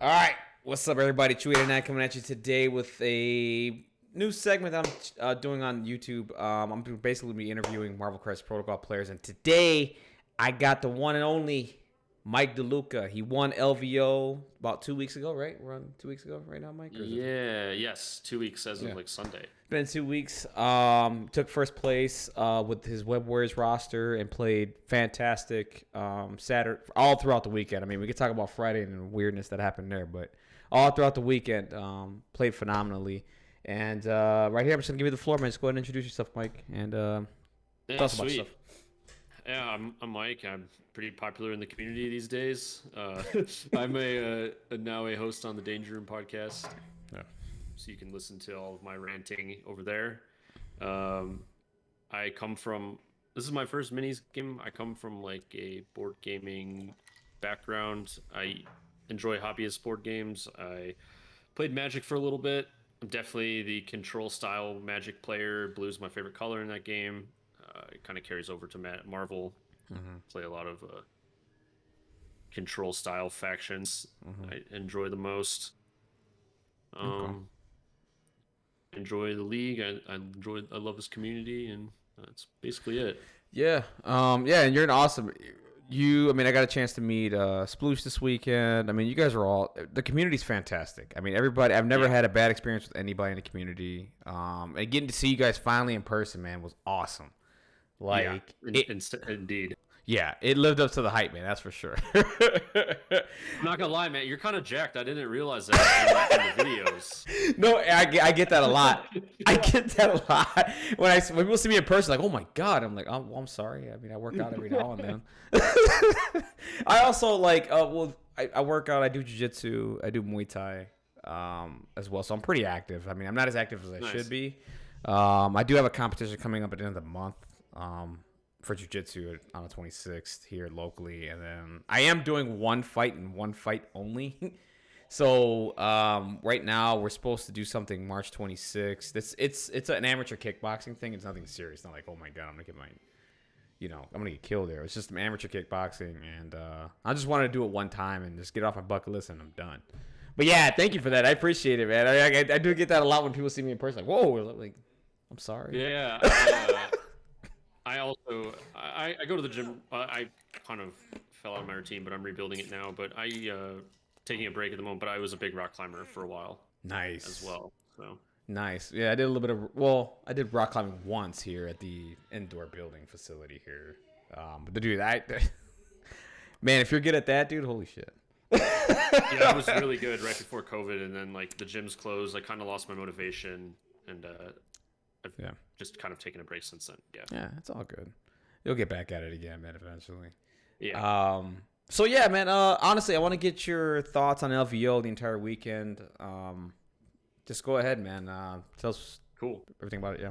All right, what's up, everybody? Chewy89 coming at you today with a new segment that I'm doing on YouTube. I'm basically be interviewing Marvel Crisis Protocol players, and today I got the one and only Mike Deluca. He won LVO about 2 weeks ago, right? We're on 2 weeks ago right now, Mike? Yes, 2 weeks as of like Sunday. Been 2 weeks. Took first place with his Web Warriors roster and played fantastic Saturday, all throughout the weekend. I mean, we could talk about Friday and the weirdness that happened there, but all throughout the weekend, played phenomenally. And right here, I'm just gonna give you the floor, man. Just go ahead and introduce yourself, Mike, and tell us about Sweet. stuff. Yeah, I'm Mike. I'm pretty popular in the community these days. I'm now a host on the Dangerroom Podcast. Yeah. So you can listen to all of my ranting over there. This is my first minis game. I come from like a board gaming background. I enjoy hobbyist board games. I played Magic for a little bit. I'm definitely the control style Magic player. Blue's my favorite color in that game. It kind of carries over to Marvel. Play a lot of control style factions. I enjoy the most. Enjoy the league. I love this community, and that's basically it. Yeah. Yeah, and you're an awesome. I mean, I got a chance to meet Sploosh this weekend. I mean, you guys are the community's fantastic. I mean, everybody, I've never had a bad experience with anybody in the community. And getting to see you guys finally in person, man, was awesome. Like, Indeed. Yeah, it lived up to the hype, man. That's for sure. I'm not gonna lie, man. You're kind of jacked. I didn't realize that in the videos. No, I get that a lot. I get that a lot when people see me in person. Like, oh my god, I'm like, well, I'm sorry. I mean, I work out every now and then. I also like, I work out. I do jiu-jitsu. I do Muay Thai, as well. So I'm pretty active. I mean, I'm not as active as I should be. I do have a competition coming up at the end of the month. For jiu-jitsu on the 26th here locally, and then I am doing one fight and one fight only. So right now we're supposed to do something March 26th. It's an amateur kickboxing thing. It's nothing serious. It's not like, oh my god, I'm gonna get killed there. It's just amateur kickboxing, and I just wanted to do it one time and just get off my bucket list, and I'm done. But yeah, thank you for that. I appreciate it, man. I do get that a lot when people see me in person. Like, whoa, like, I'm sorry. Yeah. I go to the gym. I kind of fell out of my routine, but I'm rebuilding it now. But taking a break at the moment. But I was a big rock climber for a while. Nice. As well. So nice. Yeah, I did a little bit I did rock climbing once here at the indoor building facility here. But dude, man, if you're good at that, dude, holy shit. Yeah, I was really good right before COVID, and then like the gyms closed. I kind of lost my motivation, and I've just kind of taken a break since then. Yeah, it's all good. You'll get back at it again, man, eventually. Yeah. So yeah, man. Honestly, I want to get your thoughts on LVO the entire weekend. Just go ahead, man. Tell us everything about it. Yeah.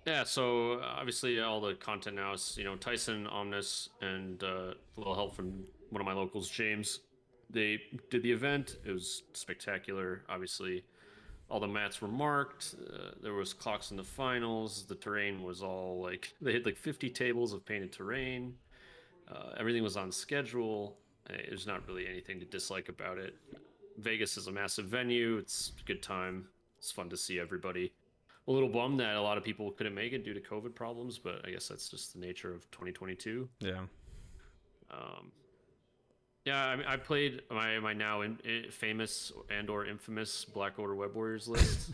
Yeah. So obviously, all the content now is Tyson, Omnis, and a little help from one of my locals, James. They did the event. It was spectacular. Obviously. All the mats were marked. There was clocks in the finals. The terrain was all like they had like 50 tables of painted terrain. Everything was on schedule. There's not really anything to dislike about it. Vegas is a massive venue. It's a good time. It's fun to see everybody. A little bummed that a lot of people couldn't make it due to COVID problems, but I guess that's just the nature of 2022. Yeah. Yeah, I mean, I played my now famous and/or infamous Black Order Web Warriors list.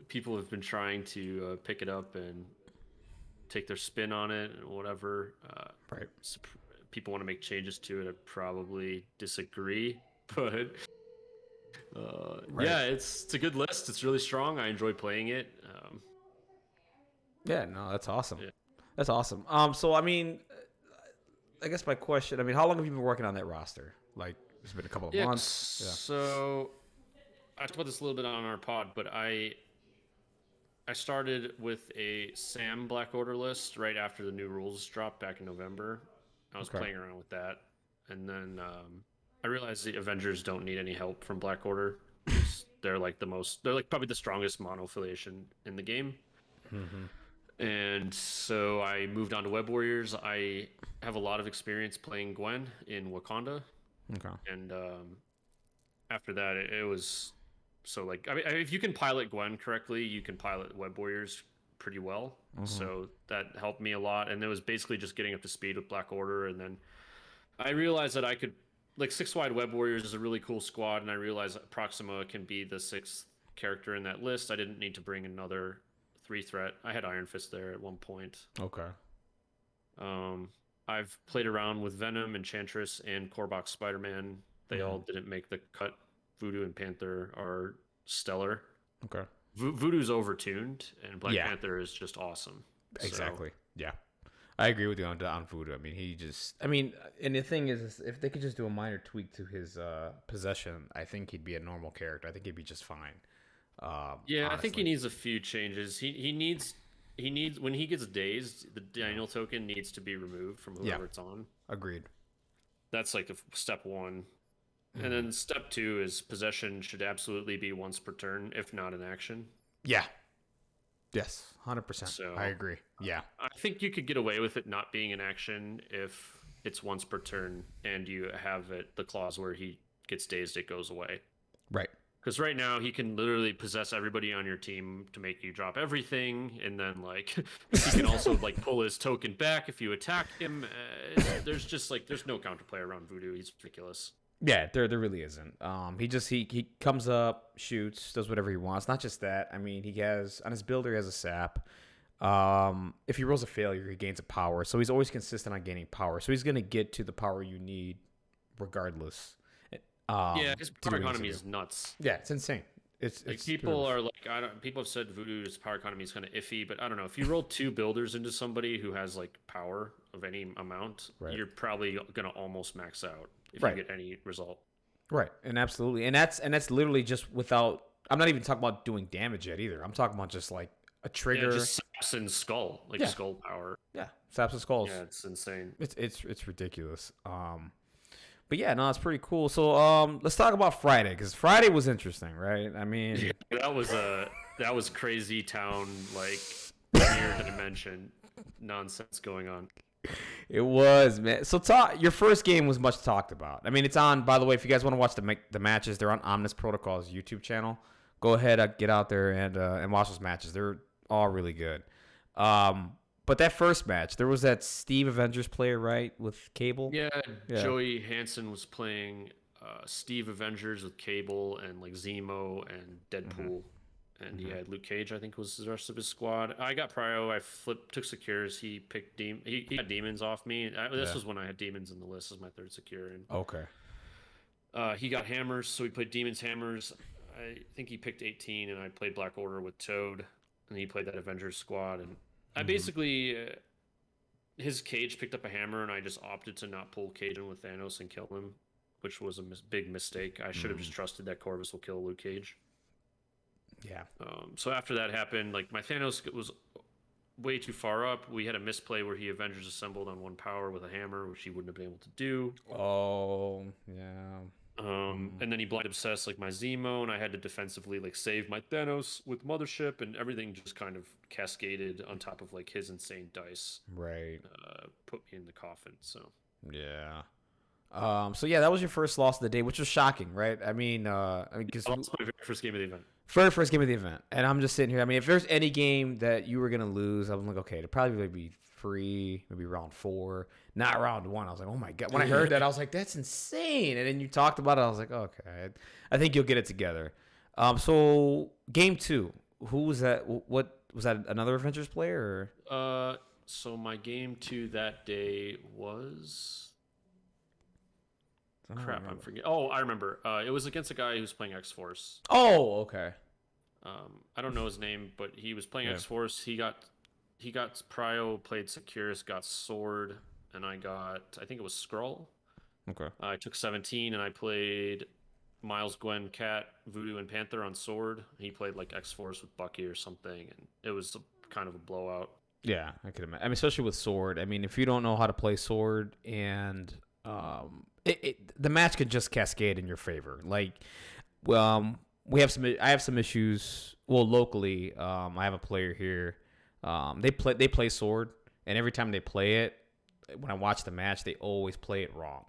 People have been trying to pick it up and take their spin on it and whatever. Right. People want to make changes to it. I probably disagree, but yeah, it's a good list. It's really strong. I enjoy playing it. Yeah, no, that's awesome. Yeah. That's awesome. So I mean, I guess my question, I mean, how long have you been working on that roster? Like, it's been a couple of months. Yeah. So I talked about this a little bit on our pod, but I started with a Sam Black Order list right after the new rules dropped back in November. I was playing around with that. And then I realized the Avengers don't need any help from Black Order. They're like probably the strongest mono affiliation in the game. And so I moved on to Web Warriors. I have a lot of experience playing Gwen in Wakanda. Okay. And after that, it was so like I mean, if you can pilot Gwen correctly, you can pilot Web Warriors pretty well. So that helped me a lot. And it was basically just getting up to speed with Black Order. And then I realized that I could like 6 wide Web Warriors is a really cool squad, and I realized that Proxima can be the 6th character in that list. I didn't need to bring another 3 threat. I had Iron Fist there at one point. Okay. I've played around with Venom, Enchantress, and Korvac Spider-Man. They all didn't make the cut. Voodoo and Panther are stellar. Okay. Voodoo's overtuned, and Black Panther is just awesome. Exactly. So. Yeah. I agree with you on Voodoo. I mean, and the thing is, if they could just do a minor tweak to his possession, I think he'd be a normal character. I think he'd be just fine. Honestly. I think he needs a few changes. He needs when he gets dazed, the Daniel token needs to be removed from whoever it's on. Agreed. That's like step 1. And then step 2 is possession should absolutely be once per turn, if not an action. Yeah. Yes, 100%. So, I agree. Yeah. I think you could get away with it not being an action if it's once per turn and you have the clause where he gets dazed, it goes away. Right. Because right now he can literally possess everybody on your team to make you drop everything, and then like he can also like pull his token back if you attack him. There's no counterplay around Voodoo. He's ridiculous. Yeah, there really isn't. He comes up, shoots, does whatever he wants. Not just that. I mean, he has on his builder he has a sap. If he rolls a failure, he gains a power. So he's always consistent on gaining power. So he's gonna get to the power you need, regardless. His power economy is nuts. Yeah, it's insane. It's people are like people have said Voodoo's power economy is kind of iffy, but I don't know. If you roll 2 builders into somebody who has like power of any amount, you're probably gonna almost max out if you get any result. Right, and absolutely, and that's literally just without. I'm not even talking about doing damage yet either. I'm talking about just like a trigger, just saps and skull, skull power. Yeah, saps and skulls. Yeah, it's insane. It's ridiculous. But yeah, no, it's pretty cool. So let's talk about Friday, because Friday was interesting, right? I mean, that was crazy town, like weird dimension nonsense going on. It was, man. So your first game was much talked about. I mean, it's on. By the way, if you guys want to watch the matches, they're on Omnis Protocol's YouTube channel. Go ahead, get out there and watch those matches. They're all really good. But that first match, there was that Steve Avengers player, right, with Cable? Yeah. Joey Hansen was playing Steve Avengers with Cable and like Zemo and Deadpool. And he had Luke Cage, I think, was the rest of his squad. I got Prio. I took Secures. He picked he got Demons off me. This was when I had Demons in the list as my 3rd Secure. And, okay. He got Hammers, so we played Demons Hammers. I think he picked 18, and I played Black Order with Toad. And he played that Avengers squad. And I basically, his Cage picked up a hammer, and I just opted to not pull Cage in with Thanos and kill him, which was a big mistake. I should have just trusted that Corvus will kill Luke Cage. Yeah. So after that happened, like my Thanos was way too far up. We had a misplay where he Avengers assembled on 1 power with a hammer, which he wouldn't have been able to do. Oh, yeah. And then he blind obsessed like my Zemo, and I had to defensively like save my Thanos with Mothership, and everything just kind of cascaded on top of like his insane dice. Right. Put me in the coffin. So. Yeah. So yeah, that was your first loss of the day, which was shocking, right? I mean, because that was my very first game of the event. First game of the event, and I'm just sitting here. I mean, if there's any game that you were gonna lose, I'm like, okay, it'd probably be 3, maybe round 4, not round 1. I was like, oh my god. When I heard that, I was like, that's insane. And then you talked about it, I was like, okay, I think you'll get it together. So game 2, who was that? What was that? Another Avengers player? Or? So my game 2 that day was. Crap, I'm forgetting. Oh, I remember. It was against a guy who's playing X-Force. Oh, okay. I don't know his name, but he was playing X-Force. He got Prio, played Securus, got Sword, and I think it was Skrull. Okay. I took 17, and I played Miles, Gwen, Cat, Voodoo, and Panther on Sword. He played like X-Force with Bucky or something, and it was kind of a blowout. Yeah, I could imagine. I mean, especially with Sword. I mean, if you don't know how to play Sword and the match could just cascade in your favor. Like, I have some issues. Well, locally, I have a player here They play sword, and every time they play it, when I watch the match, they always play it wrong,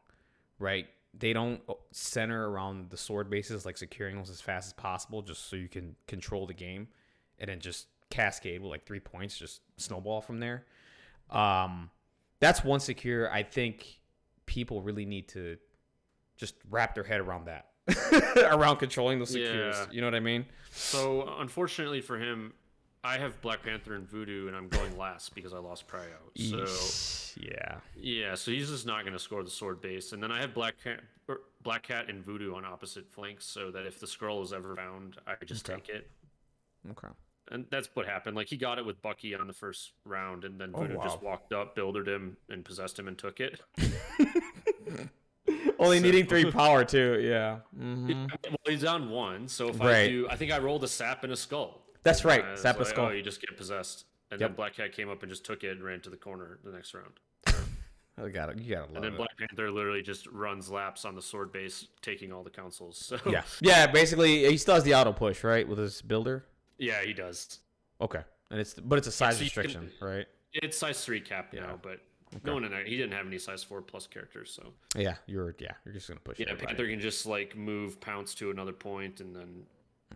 right? They don't center around the sword bases, like securing those as fast as possible, just so you can control the game, and then just cascade with like 3 points, just snowball from there. That's one secure. I think people really need to just wrap their head around that, around controlling those secures. Yeah. You know what I mean? So unfortunately for him, I have Black Panther and Voodoo, and I'm going last because I lost Prio. So yeah, so he's just not going to score the sword base. And then I have Black Cat and Voodoo on opposite flanks, so that if the scroll is ever found, I just take it. Okay. And that's what happened. Like, he got it with Bucky on the first round, and then Voodoo just walked up, buildered him, and possessed him and took it. Only needing 3 power too. Yeah. Mm-hmm. Well, he's down 1, so if I think I rolled a sap and a skull. That's right. Sap and skull. Oh, you just get possessed. And then Black Cat came up and just took it and ran to the corner the next round. You gotta love And then it. Black Panther literally just runs laps on the sword base, taking all the councils. So yeah. Basically, he still has the auto push, right, with his builder. yeah, he does. Okay, and it's a size restriction, right? It's size 3 cap now, but no one he didn't have any size 4 plus characters, so yeah, you're just gonna push. Yeah, Panther can just like move, pounce to another point, and then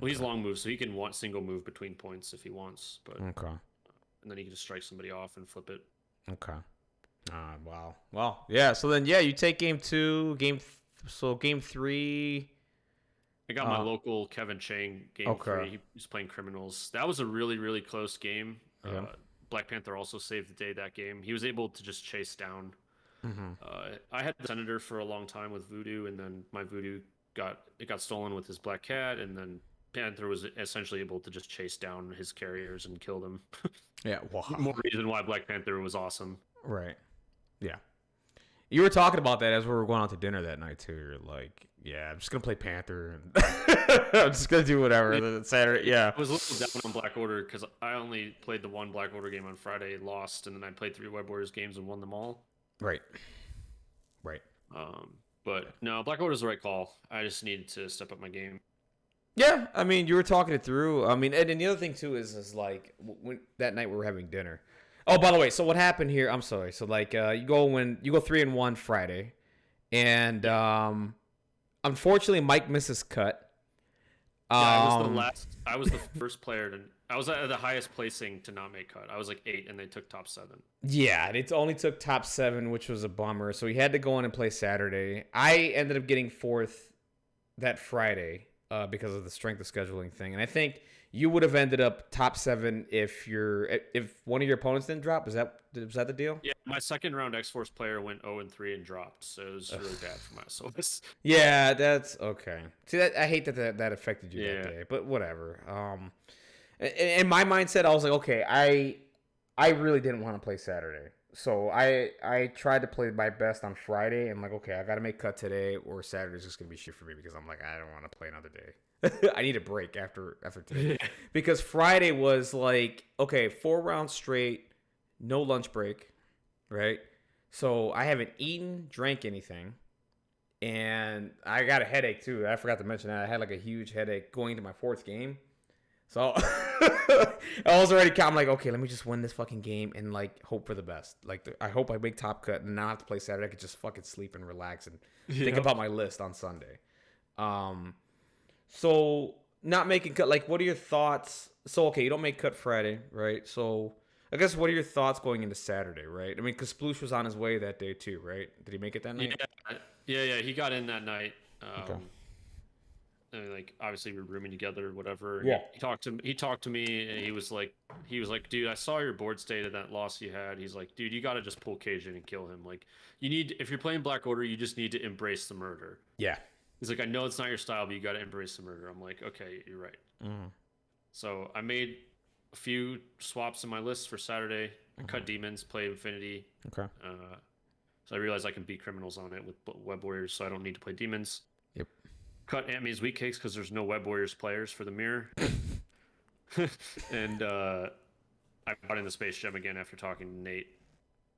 he's long move, so he can single move between points if he wants, but okay, and then he can just strike somebody off and flip it. Okay. Wow. Well, yeah. So then, you take game 2, game 3. I got my local Kevin Chang game 3. He was playing Criminals. That was a really, really close game. Black Panther also saved the day that game. He was able to just chase down. I had the Senator for a long time with Voodoo, and then my Voodoo got stolen with his Black Cat, and then Panther was essentially able to just chase down his carriers and kill them. Yeah, wow. More reason why Black Panther was awesome. Right. Yeah. You were talking about that as we were going out to dinner that night too. You're like, yeah, I'm just gonna play Panther and I'm just gonna do whatever. Saturday, yeah. I was a little down on Black Order because I only played the one Black Order game on Friday, lost, and then I played 3 Web Warriors games and won them all. Right. But no, Black Order's the right call. I just needed to step up my game. Yeah, I mean, you were talking it through. I mean, and the other thing too is like when that night we were having dinner. Oh, by the way, so what happened here? I'm sorry. So like, you go 3-1 Friday, and unfortunately, Mike misses cut. I was the first player to. I was at the highest placing to not make cut. I was like 8, and they took top 7. Yeah, it only took top 7, which was a bummer. So he had to go in and play Saturday. I ended up getting 4th that Friday because of the strength of scheduling thing, and I think you would have ended up top 7 if one of your opponents didn't drop. Was that the deal? Yeah, my second round X-Force player went 0-3 and dropped, so it was really bad for myself. Yeah, that's okay. See, I hate that affected you that day, but whatever. In my mindset, I was like, okay, I really didn't want to play Saturday, so I tried to play my best on Friday. And like, okay, I got to make cut today, or Saturday's just gonna be shit for me because I'm like, I don't want to play another day. I need a break after today. Because Friday was like, okay, 4 rounds straight, no lunch break, right? So I haven't eaten, drank anything, and I got a headache too. I forgot to mention that I had like a huge headache going to my 4th game. So I was already I'm like, okay, let me just win this fucking game and like hope for the best. Like I hope I make top cut and not have to play Saturday. I could just fucking sleep and relax and think about my list on Sunday. So not making cut, like, what are your thoughts? So, okay, you don't make cut Friday, right? So I guess what are your thoughts going into Saturday, right? I mean, because Sploosh was on his way that day too, right? Did he make it that night? Yeah, he got in that night. Okay. I mean, like, obviously we were rooming together or whatever. Yeah. He talked to me, and he was like, dude, I saw your board state of that loss you had. He's like, dude, you got to just pull Cajun and kill him. Like, if you're playing Black Order, you just need to embrace the murder. Yeah. He's like, I know it's not your style, but you got to embrace the murder. I'm like, okay, you're right. Mm-hmm. So I made a few swaps in my list for Saturday. I cut demons, play Infinity. Okay. So I realized I can beat criminals on it with Web Warriors, so I don't need to play demons. Yep. Cut Ant-Me's weak cakes because there's no Web Warriors players for the mirror. And I brought in the Space Gem again after talking to Nate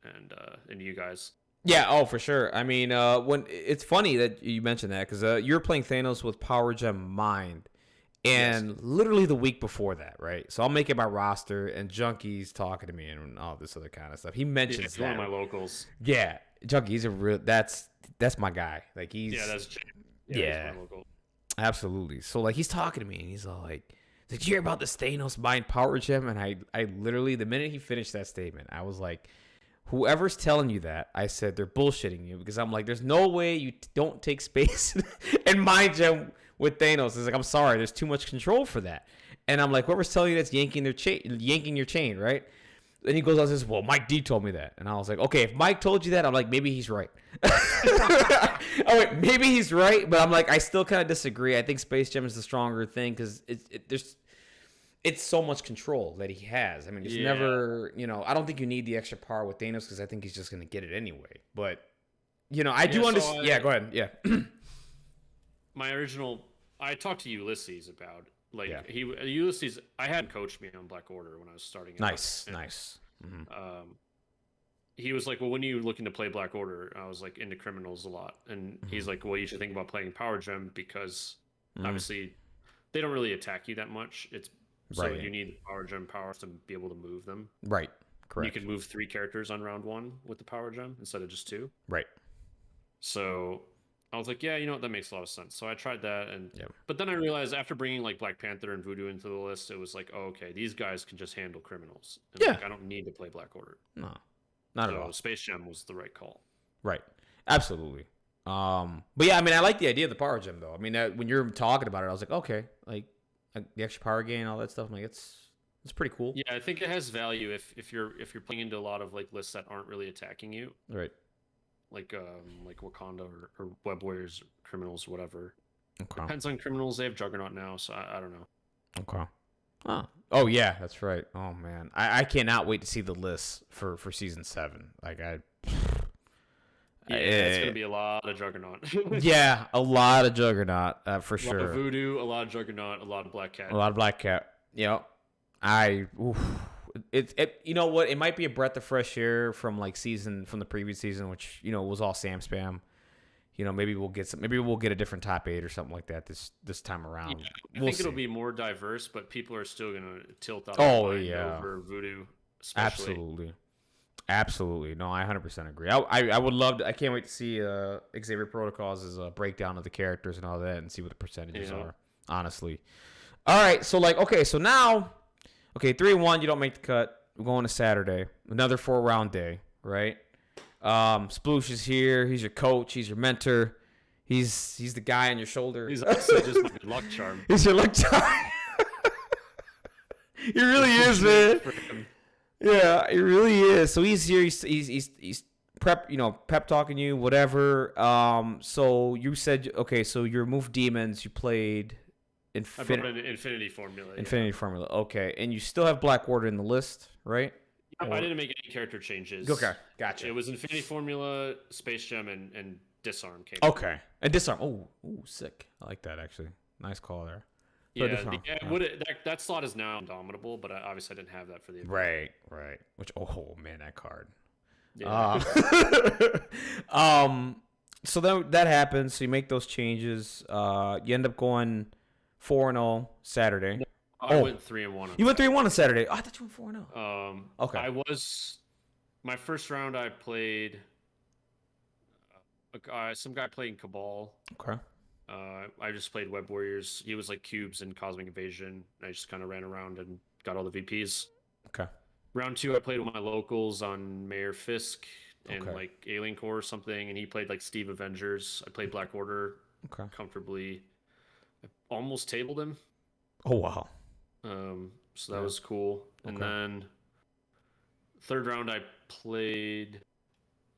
and you guys. Yeah, oh, for sure. I mean, when it's funny that you mentioned that because you're playing Thanos with Power Gem Mind, And literally the week before that, right? So I'm making my roster, and Junkie's talking to me and all this other kind of stuff. He mentions He's one of my locals. Yeah, Junkie's a real. That's my guy. Like he's that's he's my local. Absolutely. So like he's talking to me, and he's all like, "Did you hear about the Thanos mind power gem?" And I literally, the minute he finished that statement, I was like, whoever's telling you that, I said they're bullshitting you, because I'm like, there's no way you don't take space and mind gem with Thanos. It's like, I'm sorry, there's too much control for that. And I'm like, whoever's telling you that's yanking your chain, right? And he goes on and says, well, Mike D told me that. And I was like, okay, if Mike told you that, I'm like, maybe he's right. Oh wait, maybe he's right, but I'm like, I still kind of disagree. I think Space Gem is the stronger thing, because it's so much control that he has. I mean, it's never, I don't think you need the extra power with Thanos, because I think he's just going to get it anyway. But, I do understand. Yeah, go ahead. Yeah. I talked to Ulysses about, Ulysses, I had coached me on Black Order when I was starting out. Nice. Mm-hmm. He was like, well, when are you looking to play Black Order? I was like, into criminals a lot. And he's like, well, you should think about playing Power Gem, because obviously they don't really attack you that much. So you need the Power Gem powers to be able to move them. Right. Correct. You can move 3 characters on round 1 with the Power Gem instead of just 2. Right. So I was like, yeah, that makes a lot of sense. So I tried that, but then I realized after bringing like Black Panther and Voodoo into the list, it was like, oh, okay, these guys can just handle criminals. And I don't need to play Black Order. No, not at all. Space Gem was the right call. Right. Absolutely. But yeah, I mean, I like the idea of the Power Gem though. I mean, when you're talking about it, I was like, okay, like the extra power gain and all that stuff. I'm like, it's pretty cool. Yeah, I think it has value if you're playing into a lot of like lists that aren't really attacking you. Right. Like Wakanda or Web Warriors, criminals, whatever. Okay. Depends on criminals. They have Juggernaut now, so I don't know. Okay. Oh yeah, that's right. Oh man, I cannot wait to see the list for season 7. Like it's gonna be a lot of Juggernaut. Yeah, a lot of Juggernaut for sure. A lot of Voodoo, a lot of Juggernaut, a lot of Black Cat. A lot of Black Cat. It you know what? It might be a breath of fresh air from the previous season, which was all Sam spam. Maybe we'll get a different top 8 or something like that this time around. Yeah, I think it'll be more diverse, but people are still gonna tilt out. Over Voodoo, especially. Absolutely. No, I 100% agree. I would love to. I can't wait to see Xavier Protocols as a breakdown of the characters and all that, and see what the percentages are. Honestly. All right. So so now. Okay, 3-1, you don't make the cut. We're going to Saturday. Another 4-round day, right? Sploosh is here. He's your coach. He's your mentor. He's the guy on your shoulder. He's also just my luck charm. He's your luck charm. He really is, man. Yeah, he really is. So he's here. He's pep talking you, whatever. So you said, okay, so you removed demons. You played... I brought an Infinity Formula. Formula, okay. And you still have Black Order in the list, right? Yep, I didn't make any character changes. Okay, gotcha. It was Infinity Formula, Space Gem, and Disarm. Okay, and Disarm. Oh, sick. I like that, actually. Nice call there. That slot is now Indomitable, but obviously I didn't have that for the event. Right. Which, oh, man, that card. Yeah. So then that happens. So you make those changes. You end up going 4-0 Saturday. I went 3-1. You went 3-1 on Saturday. Oh, I thought you went 4-0. Okay. My first round I played some guy playing Cabal. Okay. I just played Web Warriors. He was like Cubes and Cosmic Invasion. I just kind of ran around and got all the VPs. Okay. Round 2 I played with my locals on Mayor Fisk and like Alien Core or something, and he played like Steve Avengers. I played Black Order comfortably. I almost tabled him. Oh wow. So that was cool. And then third round I played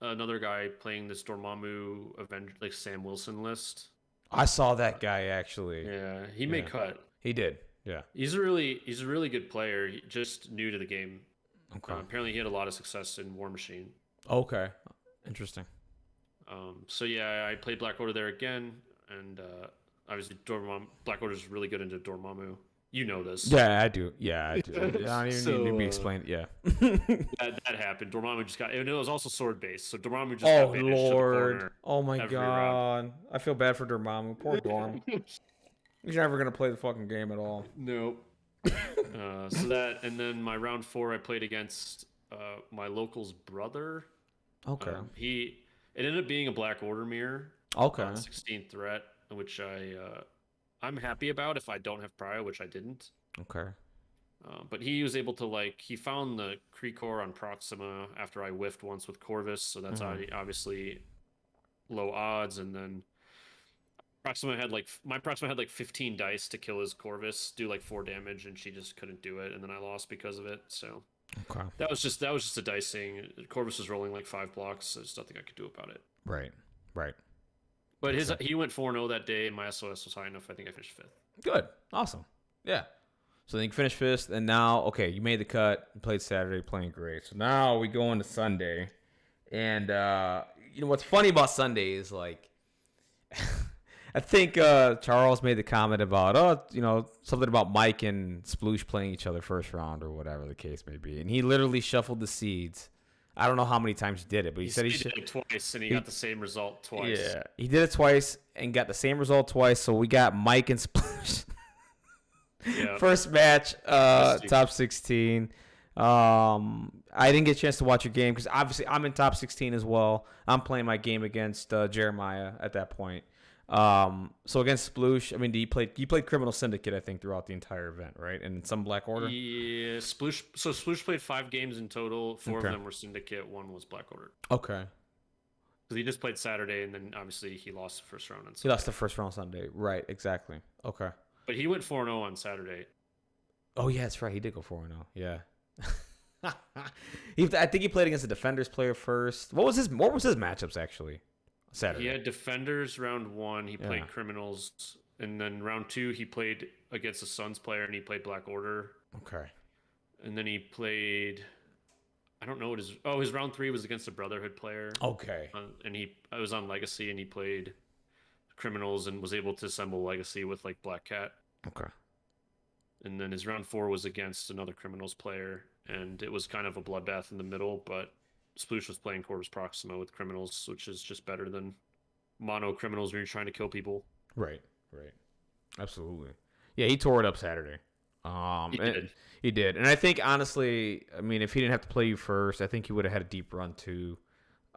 another guy playing this Dormammu Avenger, like Sam Wilson list. I saw that guy actually. Yeah, he made cut. He did. Yeah. He's a really good player. Just new to the game. Okay. Apparently he had a lot of success in War Machine. Okay. Interesting. So yeah, I played Black Order there again, and obviously Black Order is really good into Dormammu. You know this. Yeah, I do. I don't even need to be explained. Yeah. that happened. Dormammu just got, and it was also sword based. So Dormammu just got banished to the corner. Oh my god. Round. I feel bad for Dormammu. Poor Dorm. You're never gonna play the fucking game at all. Nope. So that, and then my round 4, I played against my local's brother. Okay. It ended up being a Black Order mirror. Okay. 16th threat, which I'm happy about if I don't have prio, which I didn't. Okay. But he was able to he found the Kree on Proxima after I whiffed once with Corvus, so that's obviously low odds. And then my Proxima had 15 dice to kill his Corvus, do 4 damage, and she just couldn't do it, and then I lost because of it. So okay, that was just a dicing. Corvus was rolling 5 blocks, so there's nothing I could do about it. Right. But he went 4-0 that day, and my SOS was high enough. I think I finished 5th. Good, awesome, yeah. So then you finished 5th, and now you made the cut. You played Saturday, playing great. So now we go into Sunday, and what's funny about Sunday is I think Charles made the comment about something about Mike and Sploosh playing each other first round or whatever the case may be, and he literally shuffled the seeds. I don't know how many times he did it, but he said he did it twice, and he got the same result twice. Yeah, he did it twice and got the same result twice. So we got Mike and Sploosh. Yeah. First match, top 16. I didn't get a chance to watch your game because obviously I'm in top 16 as well. I'm playing my game against Jeremiah at that point. So against Sploosh, I mean, you played Criminal Syndicate, I think, throughout the entire event, right? And some Black Order? Yeah, Sploosh. So Sploosh played 5 games in total. 4 of them were Syndicate. 1 was Black Order. Okay. Because he just played Saturday, and then obviously he lost the first round on Sunday. He lost the first round Sunday. Right, exactly. Okay. But he went 4-0 on Saturday. Oh, yeah, that's right. He did go 4-0. Yeah. I think he played against a Defenders player first. What was his matchups, actually? Saturday. He had Defenders round 1. He played Criminals. And then round 2, he played against a Suns player, and he played Black Order. Okay. And then he played... I don't know what his round 3 was against a Brotherhood player. Okay. And I was on Legacy, and he played Criminals and was able to assemble Legacy with Black Cat. Okay. And then his round 4 was against another Criminals player, and it was kind of a bloodbath in the middle, but Sploosh was playing Corvus Proxima with Criminals, which is just better than mono Criminals when you're trying to kill people. Right. Absolutely. Yeah, he tore it up Saturday. He did. And I think, honestly, I mean, if he didn't have to play you first, I think he would have had a deep run, too.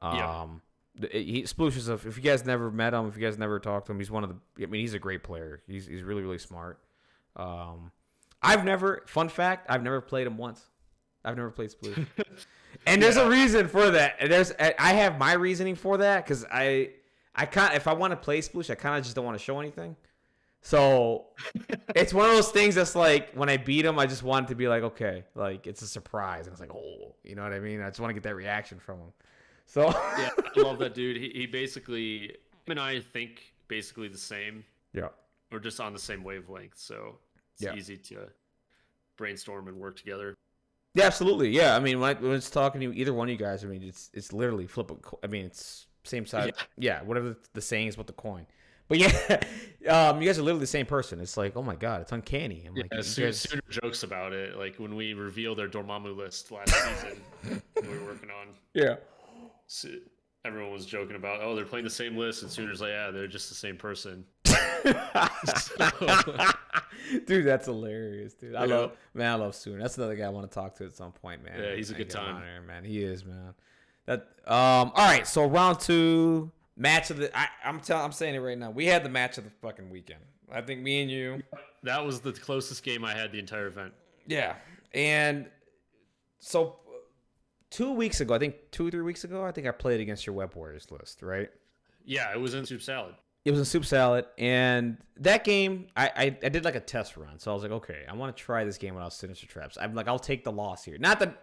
Sploosh is if you guys never met him, if you guys never talked to him, he's a great player. He's really, really smart. Fun fact, I've never played him once. I've never played Sploosh. And there's a reason for that. I have my reasoning for that, because if I want to play Sploosh, I kind of just don't want to show anything. So it's one of those things that's when I beat him, I just want it to be okay, it's a surprise. And it's you know what I mean? I just want to get that reaction from him. So yeah, I love that dude. He basically, him and I think basically the same. Yeah. We're just on the same wavelength, so it's easy to brainstorm and work together. Yeah, absolutely. Yeah, I mean, when it's talking to either one of you guys, I mean, it's literally flip. It's same side. Yeah, whatever the saying is with the coin. But yeah, you guys are literally the same person. It's oh my god, it's uncanny. I'm Sooner jokes about it. When we revealed their Dormammu list last season, we were working on. Yeah. So everyone was joking about, they're playing the same list, and Sooner's they're just the same person. Dude, that's hilarious, dude. I love Sooner. That's another guy I want to talk to at some point, man. Yeah, he's a good time. Man. He is, man. All right, so round 2, match of the I'm saying it right now. We had the match of the fucking weekend. I think me and you. That was the closest game I had the entire event. Yeah. And so 2 weeks ago, I think 2 or 3 weeks ago, I think I played against your Web Warriors list, right? Yeah, it was in Soup Salad. It was in Soup Salad, and that game, I did a test run. So I was okay, I want to try this game without Sinister Traps. I'm I'll take the loss here. Not that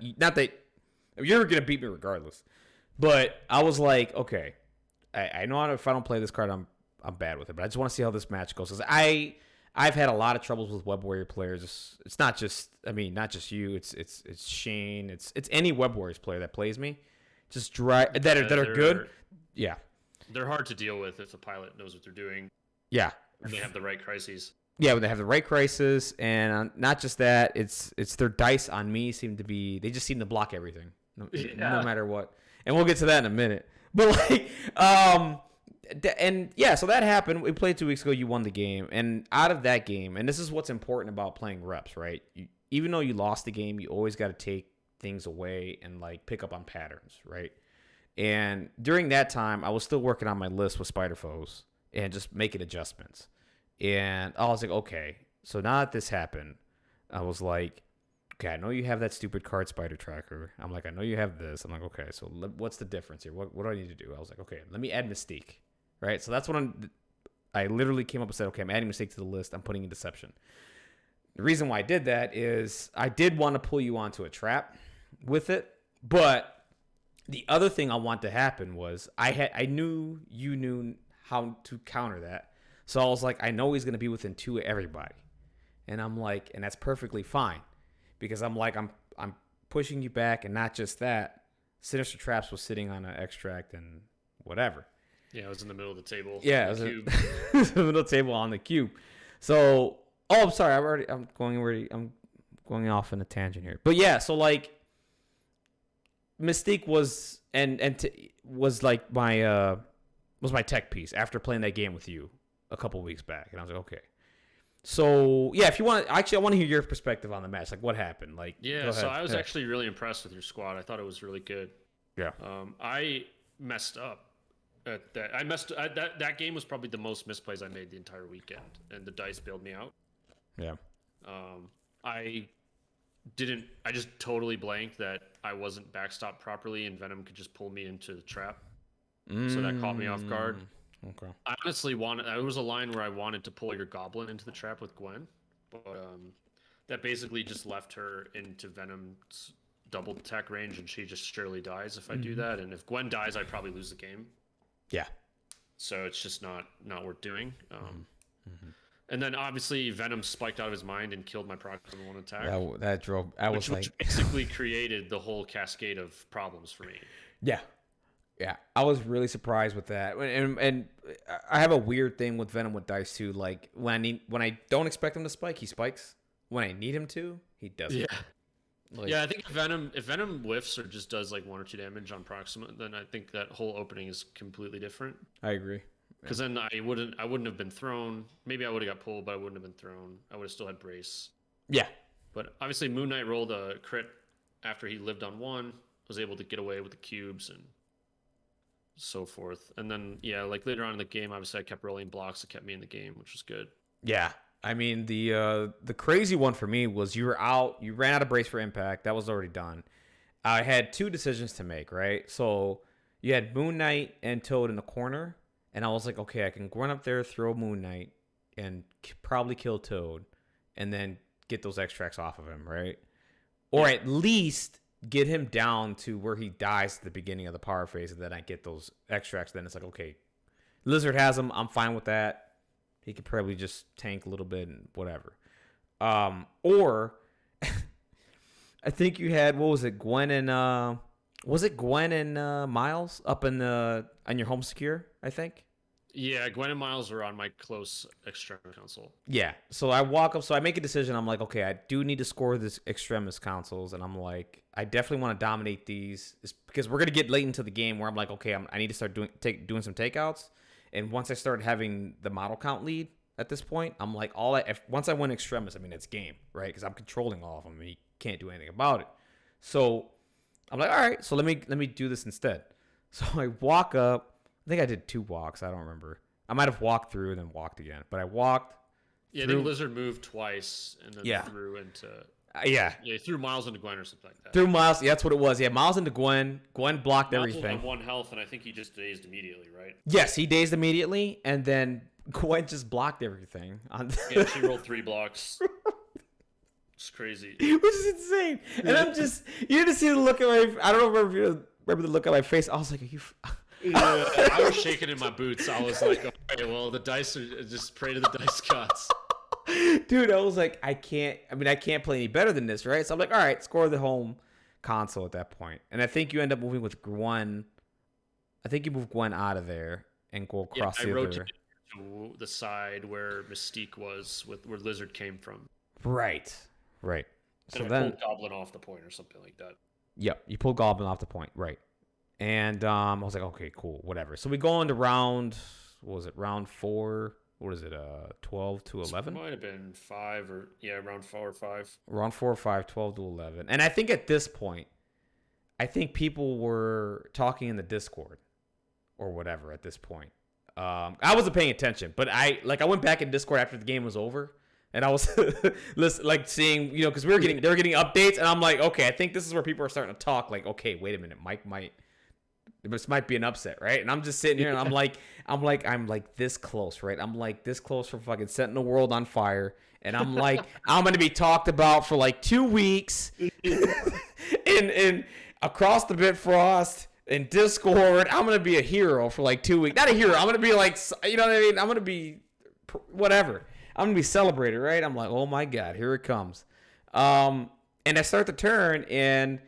you're gonna beat me regardless, but I was okay, I know if I don't play this card, I'm bad with it. But I just want to see how this match goes, because I've had a lot of troubles with Web Warrior players. It's not just you. It's Shane. It's any Web Warriors player that plays me, just that are good. Yeah. They're hard to deal with if the pilot knows what they're doing. Yeah. When they have the right crises. Yeah, when they have the right crisis, and not just that, it's their dice on me they just seem to block everything, no matter what. And we'll get to that in a minute. But and yeah, so that happened. We played 2 weeks ago. You won the game, and out of that game, and this is what's important about playing reps, right? Even though you lost the game, you always got to take things away and like pick up on patterns, right? And during that time, I was still working on my list with spider foes and just making adjustments. And I was like, okay, so now that this happened, I was like, okay, I know you have that stupid card spider tracker. I'm like, I know you have this. I'm like, okay, so what's the difference here? What do I need to do? I was like, okay, let me add Mystique, right? So that's what I literally came up and said, okay, I'm adding Mystique to the list. I'm putting in Deception. The reason why I did that is I did want to pull you onto a trap with it, but the other thing I want to happen was I knew you knew how to counter that. So I was like, I know he's going to be within 2 of everybody. And I'm like, and that's perfectly fine. Because I'm like, I'm pushing you back, and not just that. Sinister Traps was sitting on an extract and whatever. Yeah, it was in the middle of the table. Yeah, it was in the middle of the table on the cube. So, I'm sorry, I'm going off in a tangent here. But yeah, so like, Mystique was was like my tech piece after playing that game with you a couple weeks back, and I was like, okay. So yeah, if you want, actually, I want to hear your perspective on the match. Like, what happened? Like, yeah. So I was actually really impressed with your squad. I thought it was really good. Yeah. I messed up at that. That game was probably the most misplays I made the entire weekend, and the dice bailed me out. Yeah. I just totally blanked that I wasn't backstopped properly, and Venom could just pull me into the trap. So that caught me off guard. Okay. I honestly there was a line where I wanted to pull your Goblin into the trap with Gwen, but that basically just left her into Venom's double attack range, and she just surely dies if I do that. And if Gwen dies, I probably lose the game. Yeah. So it's just not worth doing. And then obviously Venom spiked out of his mind and killed my proximate one attack. That drove. Which basically created the whole cascade of problems for me. Yeah. Yeah, I was really surprised with that, and I have a weird thing with Venom with dice too. Like when I don't expect him to spike, he spikes. When I need him to, he doesn't. Yeah, I think if Venom whiffs or just does like 1 or 2 damage on proximate, then I think that whole opening is completely different. I agree. Because then I wouldn't have been thrown. Maybe I would have got pulled, but I wouldn't have been thrown. I would have still had brace. Yeah, but obviously Moon Knight rolled a crit after he lived on 1, was able to get away with the cubes and so forth. And then like later on in the game, obviously I kept rolling blocks that kept me in the game, which was good. Yeah, I mean the crazy one for me was you ran out of brace for impact. That was already done. I had 2 decisions to make, right? So you had Moon Knight and Toad in the corner, and I was like, okay, I can run up there, throw Moon Knight, and probably kill Toad, and then get those extracts off of him, right? Or at least get him down to where he dies at the beginning of the power phase, and then I get those extracts. Then it's like, okay, Lizard has him. I'm fine with that. He could probably just tank a little bit and whatever. Or I think you had, what was it, Gwen and Miles up on your home secure, I think. Yeah, Gwen and Miles are on my close extremis console. Yeah, so I walk up, so I make a decision. I'm like, okay, I do need to score this extremis consoles, and I'm like, I definitely want to dominate these because we're gonna get late into the game where I'm like, okay, I need to start doing some takeouts, and once I start having the model count lead at this point, I'm like, once I win extremis, I mean, it's game, right? Because I'm controlling all of them, and you can't do anything about it. So I'm like, all right, so let me do this instead. So I walk up. I think I did 2 walks. I don't remember. I might have walked through and then walked again. But I walked. Yeah, I think Lizard moved twice and then threw into. Yeah, he threw Miles into Gwen or something like that. Threw Miles. Yeah, that's what it was. Yeah, Miles into Gwen. Gwen blocked everything. Miles had 1 health, and I think he just dazed immediately, right? Yes, he dazed immediately, and then Gwen just blocked everything. Yeah, she rolled 3 blocks. It's crazy. Which is insane. And I'm just, you just see the look at my. I don't remember if you remember the look at my face. I was like, are you? Yeah, I was shaking in my boots. I was like, okay, well, the dice are just pray to the dice gods. Dude, I was like, I can't play any better than this, right? So I'm like, all right, score the home console at that point. And I think you end up moving with Gwen. I think you move Gwen out of there and go across the other. I rotated to the side where Mystique was, where Lizard came from. Right. So then I pulled Goblin off the point or something like that. Yep, you pulled Goblin off the point, right. And I was like, okay, cool, whatever. So we go into round, what was it, round 4? What is it, 12 to 11? Might have been 5 or, around 4 or 5. Round 4 or 5, 12 to 11. And I think at this point, I think people were talking in the Discord or whatever at this point. I wasn't paying attention, but I went back in Discord after the game was over, and I was seeing, because they were getting updates, and I'm like, okay, I think this is where people are starting to talk. Like, okay, wait a minute, this might be an upset, right? And I'm just sitting here, and I'm like this close, right? I'm like this close from fucking setting the world on fire, and I'm like, I'm gonna be talked about for like 2 weeks, in across the Bitfrost. In Discord, I'm going to be a hero for like 2 weeks. Not a hero. I'm going to be like, you know what I mean? I'm going to be whatever. I'm going to be celebrated, right? I'm like, oh my God, here it comes. And I start to turn and,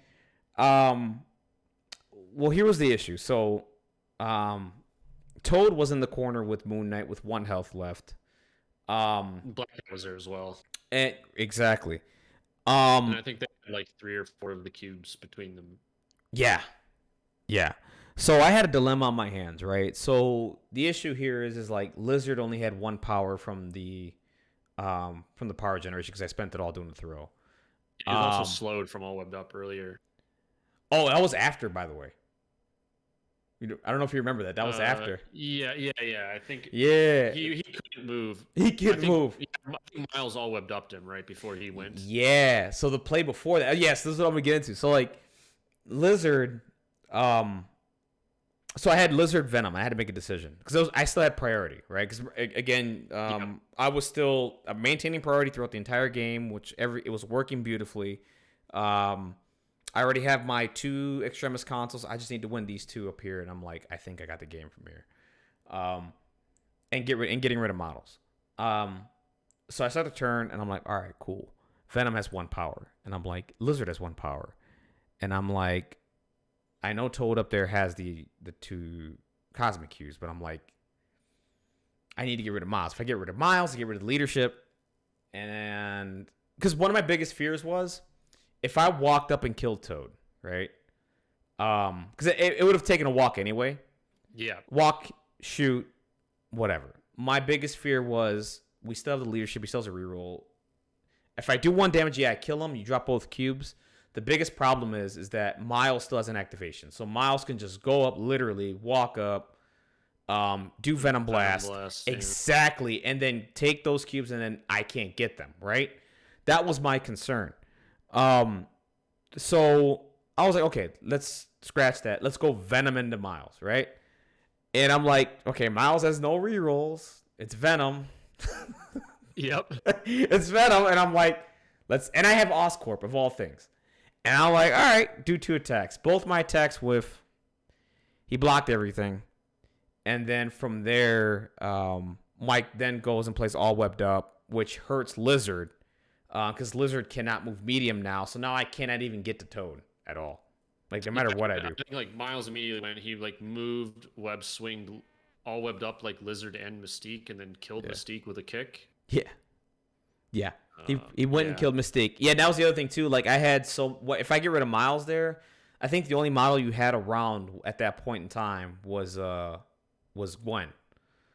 well, here was the issue. So, Toad was in the corner with Moon Knight with 1 health left. Black was there as well. And, exactly. And I think they had like 3 or 4 of the cubes between them. Yeah. Yeah. So I had a dilemma on my hands, right? So the issue here is like Lizard only had 1 power from the power generation because I spent it all doing the throw. It was also slowed from all webbed up earlier. Oh, that was after, by the way. I don't know if you remember that. That was after. Yeah. I think. Yeah. He couldn't move. He couldn't move. Yeah, I think Miles all webbed upped him right before he went. Yeah. So the play before that. Yes, this is what I'm gonna get into. So like Lizard. So I had Lizard Venom. I had to make a decision because I still had priority, right? Because again, I was still maintaining priority throughout the entire game, which it was working beautifully. I already have my 2 Extremis consoles. I just need to win these 2 up here, and I'm like, I think I got the game from here. And getting rid of models. So I start to turn, and I'm like, all right, cool. Venom has 1 power, and I'm like, Lizard has 1 power, and I'm like, I know Toad up there has the 2 Cosmic Cubes, but I'm like, I need to get rid of Miles. If I get rid of Miles, I get rid of the leadership. And because one of my biggest fears was if I walked up and killed Toad, right? Because it would have taken a walk anyway. Yeah. Walk, shoot, whatever. My biggest fear was we still have the leadership. He still has a reroll. If I do 1 damage, I kill him. You drop both cubes. The biggest problem is that Miles still has an activation. So Miles can just go up, literally walk up, do Venom Blast. Exactly. And then take those cubes, and then I can't get them, right? That was my concern. So I was like, okay, let's scratch that. Let's go Venom into Miles, right? And I'm like, okay, Miles has no rerolls. It's Venom. Yep. It's Venom. And I'm like, and I have Oscorp of all things. And I'm like, all right, do 2 attacks. Both my attacks he blocked everything. And then from there, Mike then goes and plays all webbed up, which hurts Lizard. Because Lizard cannot move medium now. So now I cannot even get to Toad at all. Like, no matter what I do. I think, like, Miles immediately went, he, like, moved, web swinged, all webbed up like Lizard and Mystique, and then killed Mystique with a kick. Yeah. Yeah. He went and killed Mystique. Yeah, that was the other thing, too. Like, I had if I get rid of Miles there, I think the only model you had around at that point in time was Gwen.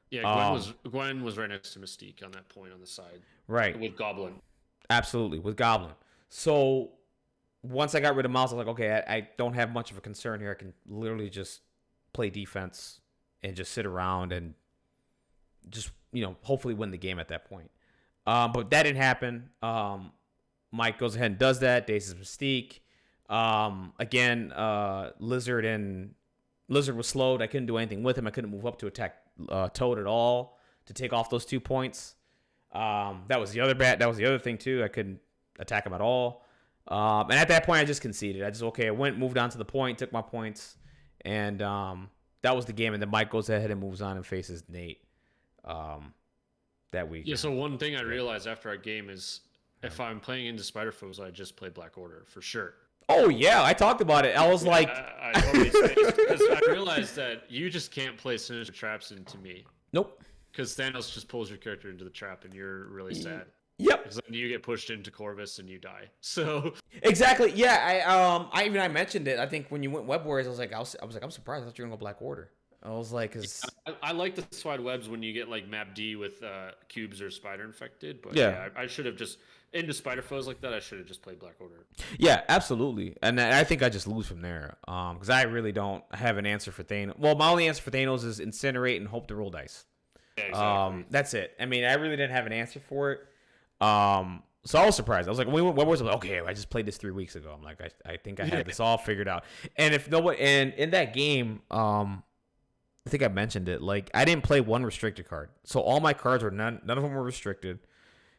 Yeah, Gwen was right next to Mystique on that point on the side. Right. With Goblin. Absolutely, with Goblin. So once I got rid of Miles, I was like, okay, I don't have much of a concern here. I can literally just play defense and just sit around and just, hopefully win the game at that point. But that didn't happen. Mike goes ahead and does that. Daces Mystique. Again, Lizard was slowed. I couldn't do anything with him. I couldn't move up to attack Toad at all to take off those 2 points. That was the other That was the other thing too. I couldn't attack him at all. And at that point, I just conceded. I went, moved on to the point, took my points, and that was the game. And then Mike goes ahead and moves on and faces Nate. That week. Yeah. So one thing I realized after our game is if I'm playing into Spider Foes, I just play Black Order for sure. Oh yeah, I talked about it. I was like, I totally spaced because I realized that you just can't play sinister traps into me. Nope. Because Thanos just pulls your character into the trap, and you're really sad. Yep. Because then you get pushed into Corvus and you die. So Exactly. Yeah. I mentioned it. I think when you went Web Warriors, I was like, I'm surprised. I thought you were gonna go Black Order. I was like, cause I like the Swide Webs when you get like Map D with cubes or spider infected. But yeah, I should have just into spider foes like that. I should have just played Black Order. yeah, absolutely. And I think I just lose from there. Because I really don't have an answer for Thanos. Well, my only answer for Thanos is incinerate and hope to roll dice. Yeah, exactly. That's it. I mean, I really didn't have an answer for it. So I was surprised. I was like, when we went Web Wars, I'm like, okay, I just played this 3 weeks ago. I'm like, I think I had this all figured out. And if no one, and in that game, I think I mentioned it. Like, I didn't play one restricted card, so all my cards were none of them were restricted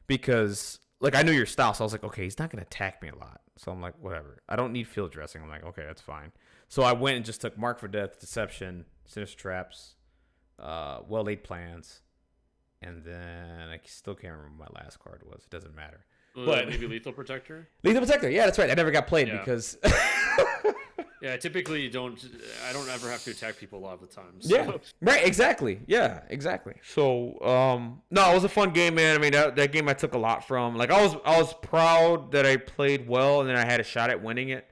because, like, I knew your style, so I was like, okay, he's not gonna attack me a lot. So I'm like, whatever. I don't need field dressing. I'm like, okay, that's fine. So I went and just took Mark for Death, Deception, Sinister Traps, Well Laid Plans, and then I still can't remember what my last card was. It doesn't matter. But maybe Lethal Protector. Lethal Protector, yeah, that's right. I never got played because. Yeah, typically I don't ever have to attack people a lot of the time. So. Yeah, right, exactly. Yeah, exactly. So, no, it was a fun game, man. I mean, that game I took a lot from. Like, I was proud that I played well, and then I had a shot at winning it.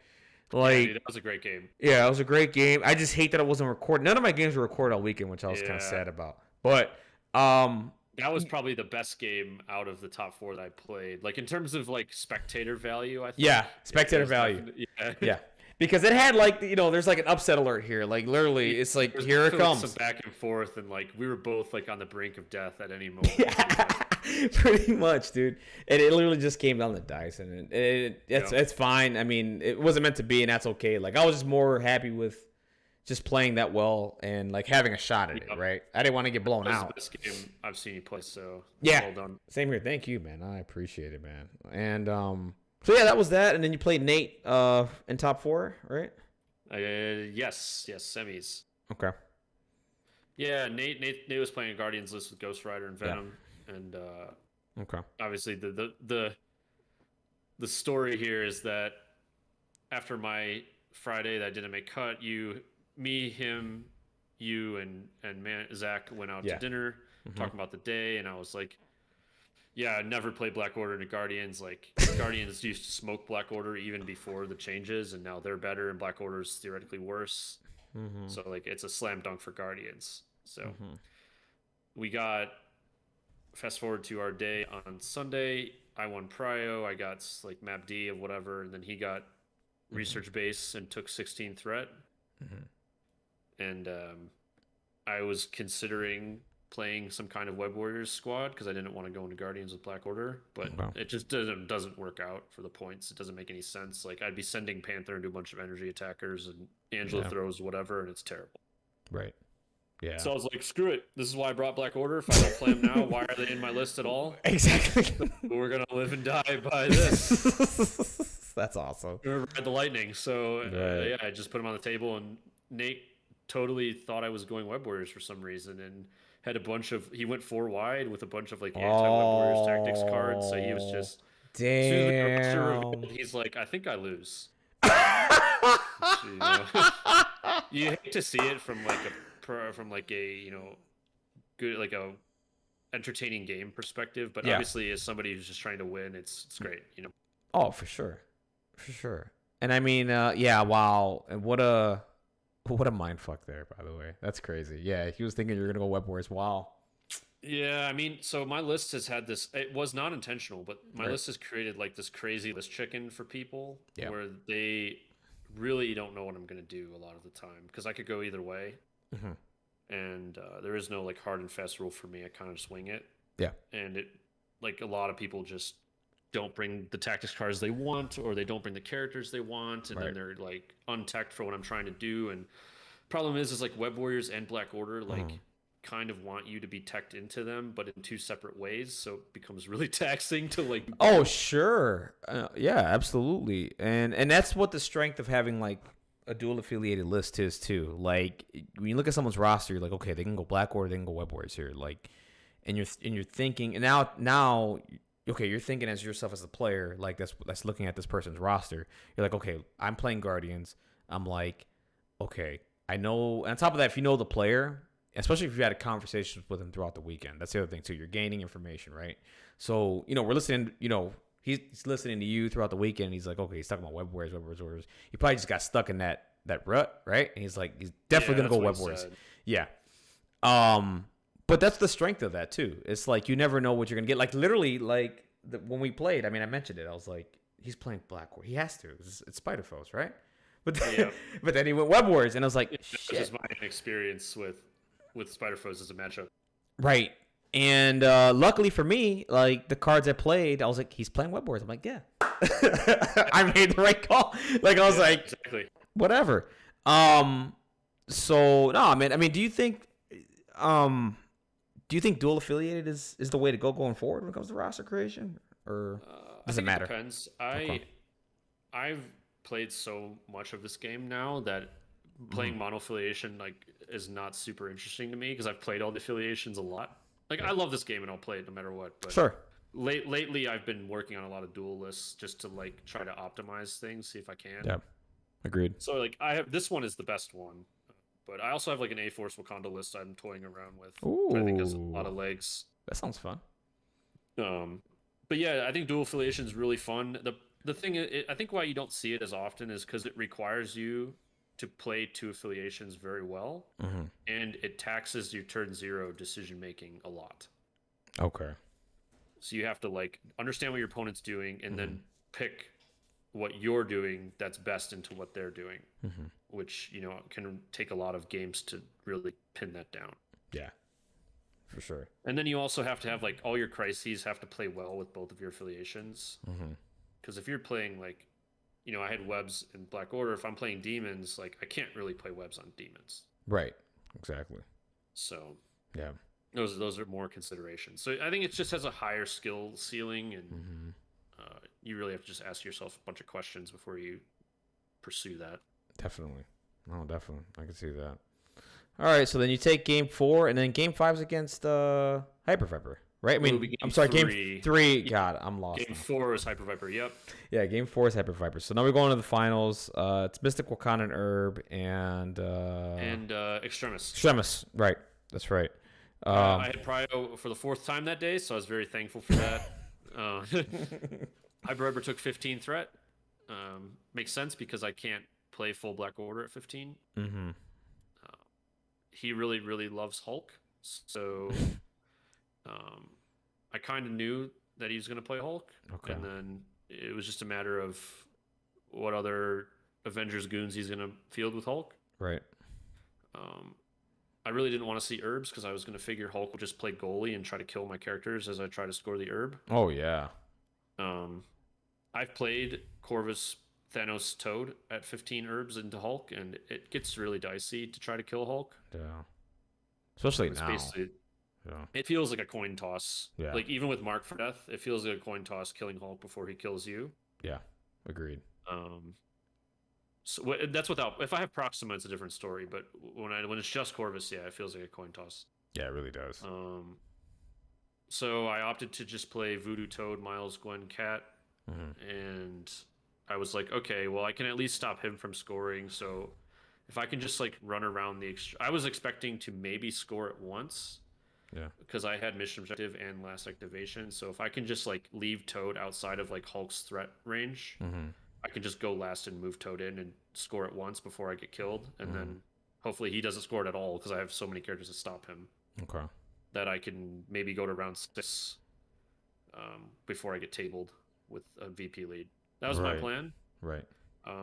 Like, yeah, dude, that was a great game. Yeah, it was a great game. I just hate that it wasn't recorded. None of my games were recorded all weekend, which I was kind of sad about. But, that was probably the best game out of the top 4 that I played. Like, in terms of, like, spectator value, I think. Yeah, spectator value. Yeah. Because it had, like, there's, like, an upset alert here. Like, literally, it's like, here it comes. Some back and forth, and, like, we were both, like, on the brink of death at any moment. Yeah, pretty much, dude. And it literally just came down to dice, and it's fine. I mean, it wasn't meant to be, and that's okay. Like, I was just more happy with just playing that well and, like, having a shot at it, right? I didn't want to get blown out. That was the best game I've seen you play, so yeah. Well done. Same here. Thank you, man. I appreciate it, man. And, so, yeah, that was that. And then you played Nate in top 4, right? Yes, semis. Okay. Yeah, Nate was playing a Guardians list with Ghost Rider and Venom. Yeah. And okay. Obviously, the story here is that after my Friday that I didn't make cut, me, him, you, and Zach went out to dinner, talking about the day, and I was like, yeah, I never played Black Order to Guardians. Like, Guardians used to smoke Black Order even before the changes, and now they're better, and Black Order is theoretically worse. Mm-hmm. So, like, it's a slam dunk for Guardians. So, we got, fast forward to our day on Sunday, I won Prio, I got, like, Map D of whatever, and then he got Research Base and took 16 Threat. And I was considering playing some kind of Web Warriors squad because I didn't want to go into Guardians with Black Order, but it just doesn't work out for the points. It doesn't make any sense. Like, I'd be sending Panther into a bunch of energy attackers, and Angela throws whatever, and it's terrible. Right. Yeah. So I was like, screw it. This is why I brought Black Order. If I don't play them now, why are they in my list at all? Exactly. We're gonna live and die by this. That's awesome. Ride the lightning. So yeah, I just put them on the table, and Nate totally thought I was going Web Warriors for some reason, and had he went 4 wide with a bunch of, like, anti-Web Warriors tactics cards, so he was just, damn. He's like, I think I lose. You hate to see it from like a good, like, a entertaining game perspective, but obviously as somebody who's just trying to win, it's great, Oh, for sure. And I mean, wow, and what a mind fuck there, by the way. That's crazy. Yeah, he was thinking you're gonna go Web Warriors. Wow. Yeah, I mean, so my list has had this. It was not intentional, but my list has created, like, this crazy list chicken for people, where they really don't know what I'm gonna do a lot of the time, because I could go either way, and there is no, like, hard and fast rule for me. I kind of just wing it. Yeah. And it, like, a lot of people just don't bring the tactics cards they want, or they don't bring the characters they want, and then they're, like, unteched for what I'm trying to do. And problem is like, Web Warriors and Black Order, like, kind of want you to be teched into them, but in 2 separate ways, so it becomes really taxing to, like, oh sure, yeah, absolutely. And that's what the strength of having, like, a dual affiliated list is too. Like, when you look at someone's roster, you're like, okay, they can go Black Order, they can go Web Warriors here, like, and you're thinking, and now okay, you're thinking as yourself as a player, like, that's looking at this person's roster. You're like, okay, I'm playing Guardians. I'm like, okay, I know. And on top of that, if you know the player, especially if you had conversations with him throughout the weekend. That's the other thing too. You're gaining information, right? So, we're listening, he's listening to you throughout the weekend. And he's like, okay, he's talking about web warriors. He probably just got stuck in that rut, right? And he's like, he's definitely going to go web warriors. Yeah. But that's the strength of that too. It's like, you never know what you're going to get. Like literally, like when we played, I mean, I mentioned it. I was like, he's playing Black Warrior. He has to. It's Spider Foes, right? But then, but then he went Web Warriors, and I was like, shit. That's just my experience with Spider Foes as a matchup. Right. And luckily for me, like the cards I played, I was like, he's playing Web Warriors. I'm like, yeah. I made the right call. Like I was like, exactly. Whatever. So no, man. I mean, do you think dual affiliated is the way to go going forward when it comes to roster creation, or does it matter? It depends. I've played so much of this game now that playing mono affiliation like is not super interesting to me because I've played all the affiliations a lot. Like I love this game and I'll play it no matter what. But sure. Lately, I've been working on a lot of dual lists just to like try to optimize things, see if I can. Yeah, agreed. So like this one is the best one, but I also have like an A-Force Wakanda list I'm toying around with. Ooh, which I think has a lot of legs. That sounds fun. But yeah, I think dual affiliation is really fun. The thing I think why you don't see it as often is because it requires you to play two affiliations very well, and it taxes your turn 0 decision making a lot. Okay. So you have to like understand what your opponent's doing, and then pick what you're doing that's best into what they're doing, which can take a lot of games to really pin that down. Yeah, for sure. And then you also have to have like all your crises have to play well with both of your affiliations. Because if you're playing like, I had webs in Black Order. If I'm playing demons, like I can't really play webs on demons. Right. Exactly. So yeah, those are more considerations. So I think it just has a higher skill ceiling, and you really have to just ask yourself a bunch of questions before you pursue that. Definitely. No, definitely. I can see that. All right. So then you take game 4, and then game 5's against Hyper Viper. Right? I mean, I'm sorry, game 3. God, I'm lost. Game 4 is Hyper Viper, yep. Yeah, game 4 is Hyper Viper. So now we're going to the finals. It's Mystic Wakanda Herb and Extremis. Extremis, right. That's right. I had Prio for the 4th time that day, so I was very thankful for that. Hyper Viper took 15 threat. Makes sense because I can't play full Black Order at 15. He really, really loves Hulk, so... I kind of knew that he was going to play Hulk, and then it was just a matter of what other Avengers goons he's going to field with Hulk. Right. I really didn't want to see herbs because I was going to figure Hulk would just play goalie and try to kill my characters as I try to score the herb. Oh, yeah. I've played Corvus Thanos Toad at 15 herbs into Hulk, and it gets really dicey to try to kill Hulk. Yeah. Especially now. Basically, yeah. It feels like a coin toss. Yeah. Like even with Mark for Death, it feels like a coin toss killing Hulk before he kills you. Yeah. Agreed. So that's without. If I have Proxima, it's a different story. But when it's just Corvus, yeah, it feels like a coin toss. Yeah, it really does. So I opted to just play Voodoo Toad, Miles, Gwen, Cat, and I was like, okay, well, I can at least stop him from scoring. So if I can just like run around I was expecting to maybe score it once. Yeah. Because I had mission objective and last activation. So if I can just like leave Toad outside of like Hulk's threat range, I can just go last and move Toad in and score it once before I get killed. And then hopefully he doesn't score it at all because I have so many characters to stop him. Okay. That I can maybe go to round 6 before I get tabled with a VP lead. That was my plan. Right.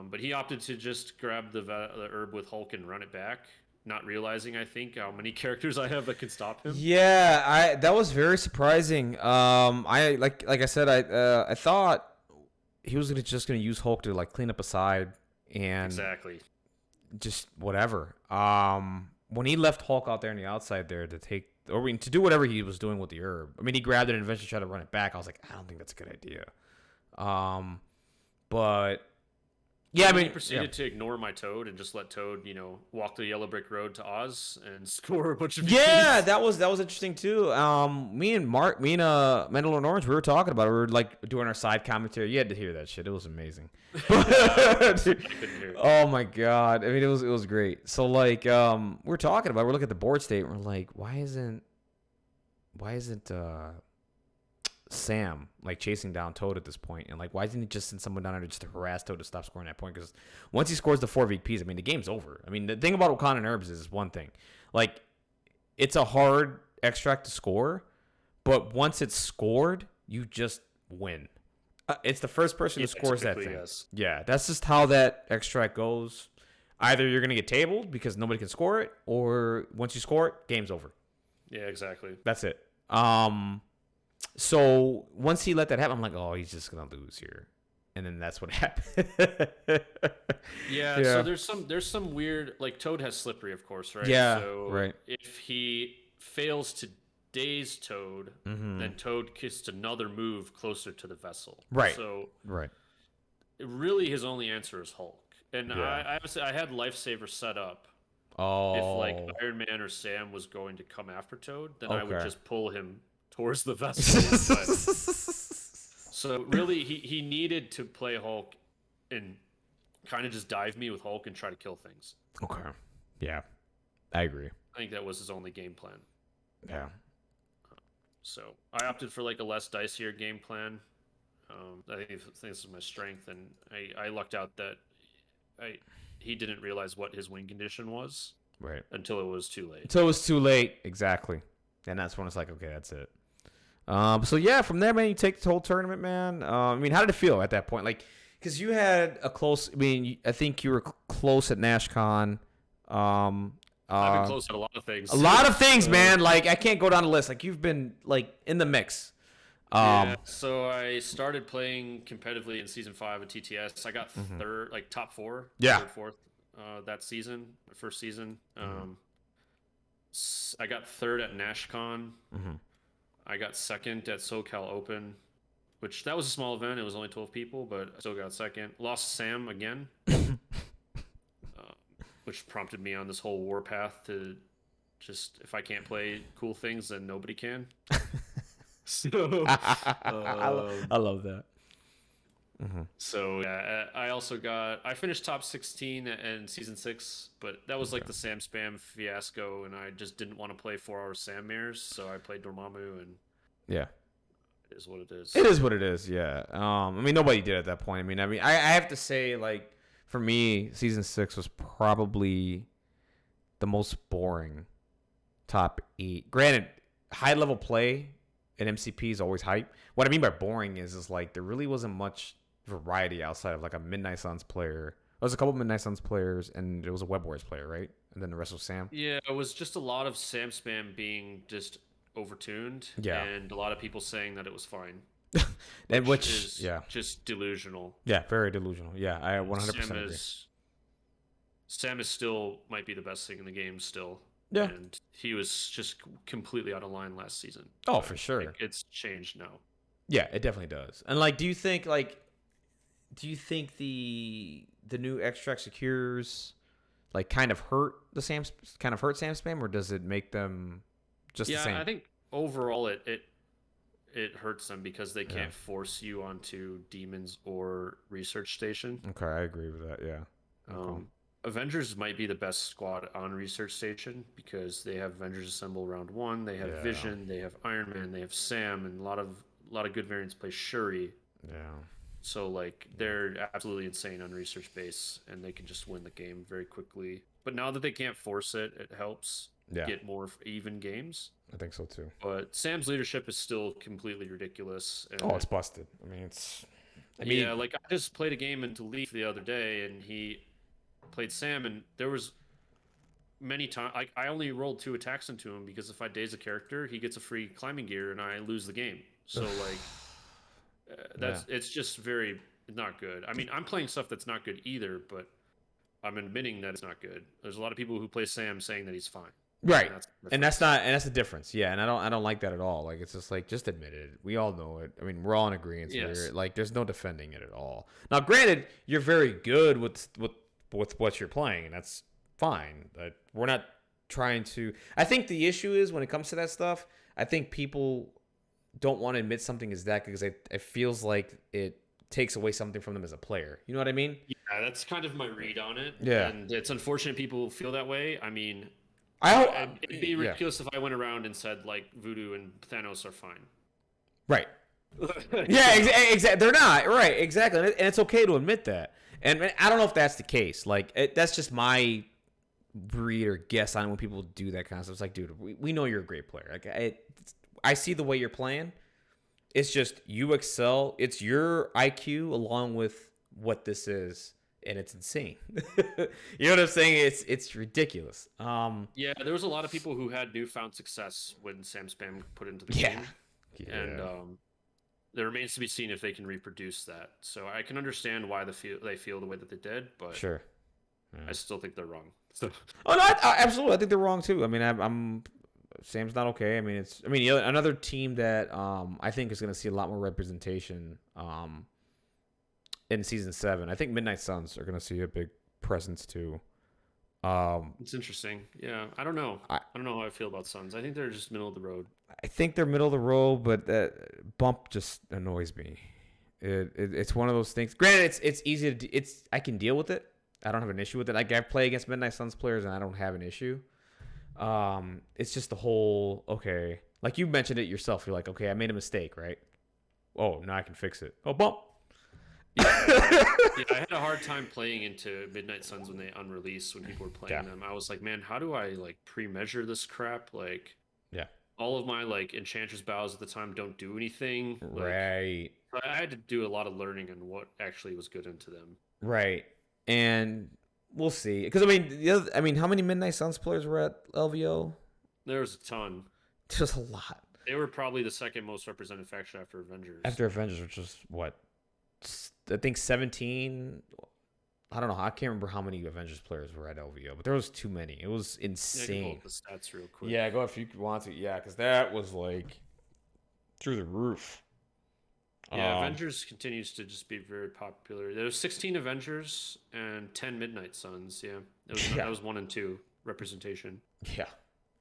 But he opted to just grab the herb with Hulk and run it back. Not realizing, I think, how many characters I have that can stop him. Yeah, that was very surprising. I like I said, I thought he was just gonna use Hulk to like clean up a side and exactly just whatever. When he left Hulk out there on the outside there to do whatever he was doing with the herb. I mean, he grabbed it and eventually tried to run it back. I was like, I don't think that's a good idea. But Yeah, I He mean, proceeded to ignore my Toad and just let Toad, walk the yellow brick road to Oz and score a bunch of yeah, VPs. that was interesting too. Me and Mendel and Orange, we were talking about it. We were like doing our side commentary. You had to hear that shit. It was amazing. I couldn't hear it. Oh my god! I mean, it was great. So like, we're talking about. We're looking at the board state. And we're like, why isn't Sam like chasing down Toad at this point? And like, why didn't he just send someone down there just to harass Toad to stop scoring that point? Because once he scores the 4 VPs, I mean, the game's over. I mean, the thing about Wakanda and Herbs is one thing. Like, it's a hard extract to score, but once it's scored, you just win. It's the first person who scores that thing. Yes. Yeah, that's just how that extract goes. Either you're going to get tabled because nobody can score it, or once you score it, game's over. Yeah, exactly. That's it. So once he let that happen, I'm like, oh, he's just gonna lose here, and then that's what happened. Yeah. So there's some weird, like, Toad has slippery, of course, right? Yeah. So right. if he fails to daze Toad, then Toad gets another move closer to the vessel. Right. So right. really, his only answer is Hulk. And Yeah. I had Lifesaver set up. Oh. If like Iron Man or Sam was going to come after Toad, then I would Okay. just pull him towards the vessel. So really, he needed to play Hulk and kind of just dive me with Hulk and try to kill things. Okay. Yeah, I agree. I think that was his only game plan. Yeah. So I opted for like a less dicier game plan. I think this is my strength, and I lucked out that he didn't realize what his win condition was Right. until it was too late. Until it was too late. Exactly. And that's when it's like, okay, that's it. So yeah, from there, man, you take the whole tournament, man. I mean, how did it feel at that point? Like, because you had a close. I mean, I think you were close at NashCon. I've been close at a lot of things. A lot of things, man. Like, I can't go down the list. Like, you've been like in the mix. Yeah, so I started playing competitively in season 5 of TTS. I got third, like top 4, Yeah. third, fourth, that season, my first season. I got third at NashCon. I got second at SoCal Open, which that was a small event. It was only 12 people, but I still got second. Lost Sam again, which prompted me on this whole warpath to just, if I can't play cool things, then nobody can. So I love that. So yeah, I finished top 16 in season 6, but that was like the Sam spam fiasco, and I just didn't want to play 4-hour Sam mirrors, so I played Dormammu, and Yeah. it is what it is. It is what it is. Yeah. I mean, nobody did at that point. I have to say, like, for me, season 6 was probably the most boring top 8. Granted, high level play at MCP is always hype. What I mean by boring is like there really wasn't much variety outside of like a Midnight Suns player. There was a couple of Midnight Suns players, and there was a Web Wars player, right? And then the rest was Sam. Yeah, it was just a lot of Sam spam being just overtuned, Yeah. and a lot of people saying that it was fine, And which is yeah, just delusional. yeah, very delusional. Yeah, I 100% Sam agree. Sam is still might be the best thing in the game still. Yeah. And he was just completely out of line last season. Oh, But for sure. it's changed now. Yeah, it definitely does. And like, do you think the new extract secures like kind of hurt Sam spam, or does it make them just the same? I think overall it hurts them because they can't force you onto demons or research station. Okay, I agree with that. Yeah. Okay. Avengers might be the best squad on research station because they have Avengers Assemble round 1, they have Vision, they have Iron Man, they have Sam, and a lot of good variants play Shuri. Yeah. So like they're absolutely insane on research base, and they can just win the game very quickly. But now that they can't force it, it helps get more even games. I think so too. But Sam's leadership is still completely ridiculous. And Oh, it's busted. I mean, yeah, like I just played a game into Leaf the other day, and he played Sam, and there was many times I only rolled 2 attacks into him because if I daze a character, he gets a free climbing gear, and I lose the game. So like it's just very not good. I mean, I'm playing stuff that's not good either, but I'm admitting that it's not good. There's a lot of people who play Sam saying that he's fine. Right. That's the And difference. that's the difference. Yeah, and I don't like that at all. Like it's just like just admit it. We all know it. I mean, we're all in agreement Yes. here. Like there's no defending it at all. Now, granted, you're very good with what you're playing, and that's fine. We're not trying to. I think the issue is when it comes to that stuff. I think people don't want to admit something is that because it feels like it takes away something from them as a player. You know what I mean? Yeah, that's kind of my read on it. Yeah. And it's unfortunate people feel that way. I mean, I it'd be ridiculous if I went around and said like Voodoo and Thanos are fine. Right. Yeah, exactly. They're not right. Exactly, and it's okay to admit that. And I don't know if that's the case. Like that's just my read or guess on when people do that kind of stuff. It's like, dude, we know you're a great player. Like I see the way you're playing. It's just you excel. It's your IQ along with what this is, and it's insane. You know what I'm saying? It's ridiculous. Yeah, there was a lot of people who had newfound success when Sam Spam put into the Yeah. game. Yeah. And there remains to be seen if they can reproduce that. So I can understand why they feel the way that they did, but Sure. I still think they're wrong. So Oh no, absolutely. I think they're wrong too. I mean, I'm Sam's not okay. I mean, another team that I think is going to see a lot more representation in season 7. I think Midnight Suns are going to see a big presence too. it's interesting. Yeah, I don't know. I don't know how I feel about Suns. I think they're just middle of the road. I think they're middle of the road, but that bump just annoys me. It's one of those things. Granted, it's easy to I can deal with it. I don't have an issue with it. Like I play against Midnight Suns players and I don't have an issue. It's just the whole okay. Like you mentioned it yourself. You're like, okay, I made a mistake, right? Oh, now I can fix it. Oh, bump. Yeah, I had a hard time playing into Midnight Suns when they unreleased when people were playing them. I was like, man, how do I like pre-measure this crap? Like, Yeah. all of my like Enchantress bows at the time don't do anything. Like, Right. I had to do a lot of learning on what actually was good into them. Right. And we'll see. Because I mean, how many Midnight Suns players were at LVO? There was a ton. Just a lot. They were probably the second most represented faction after Avengers. After Avengers, which was what? I think 17. I don't know. I can't remember how many Avengers players were at LVO, but there was too many. It was Yeah, I can insane. pull up the stats real quick. Yeah, go if you want to. Yeah, because that was like through the roof. Yeah, Avengers continues to just be very popular. There was 16 Avengers and 10 Midnight Suns. Yeah, that was 1 and 2 representation. Yeah.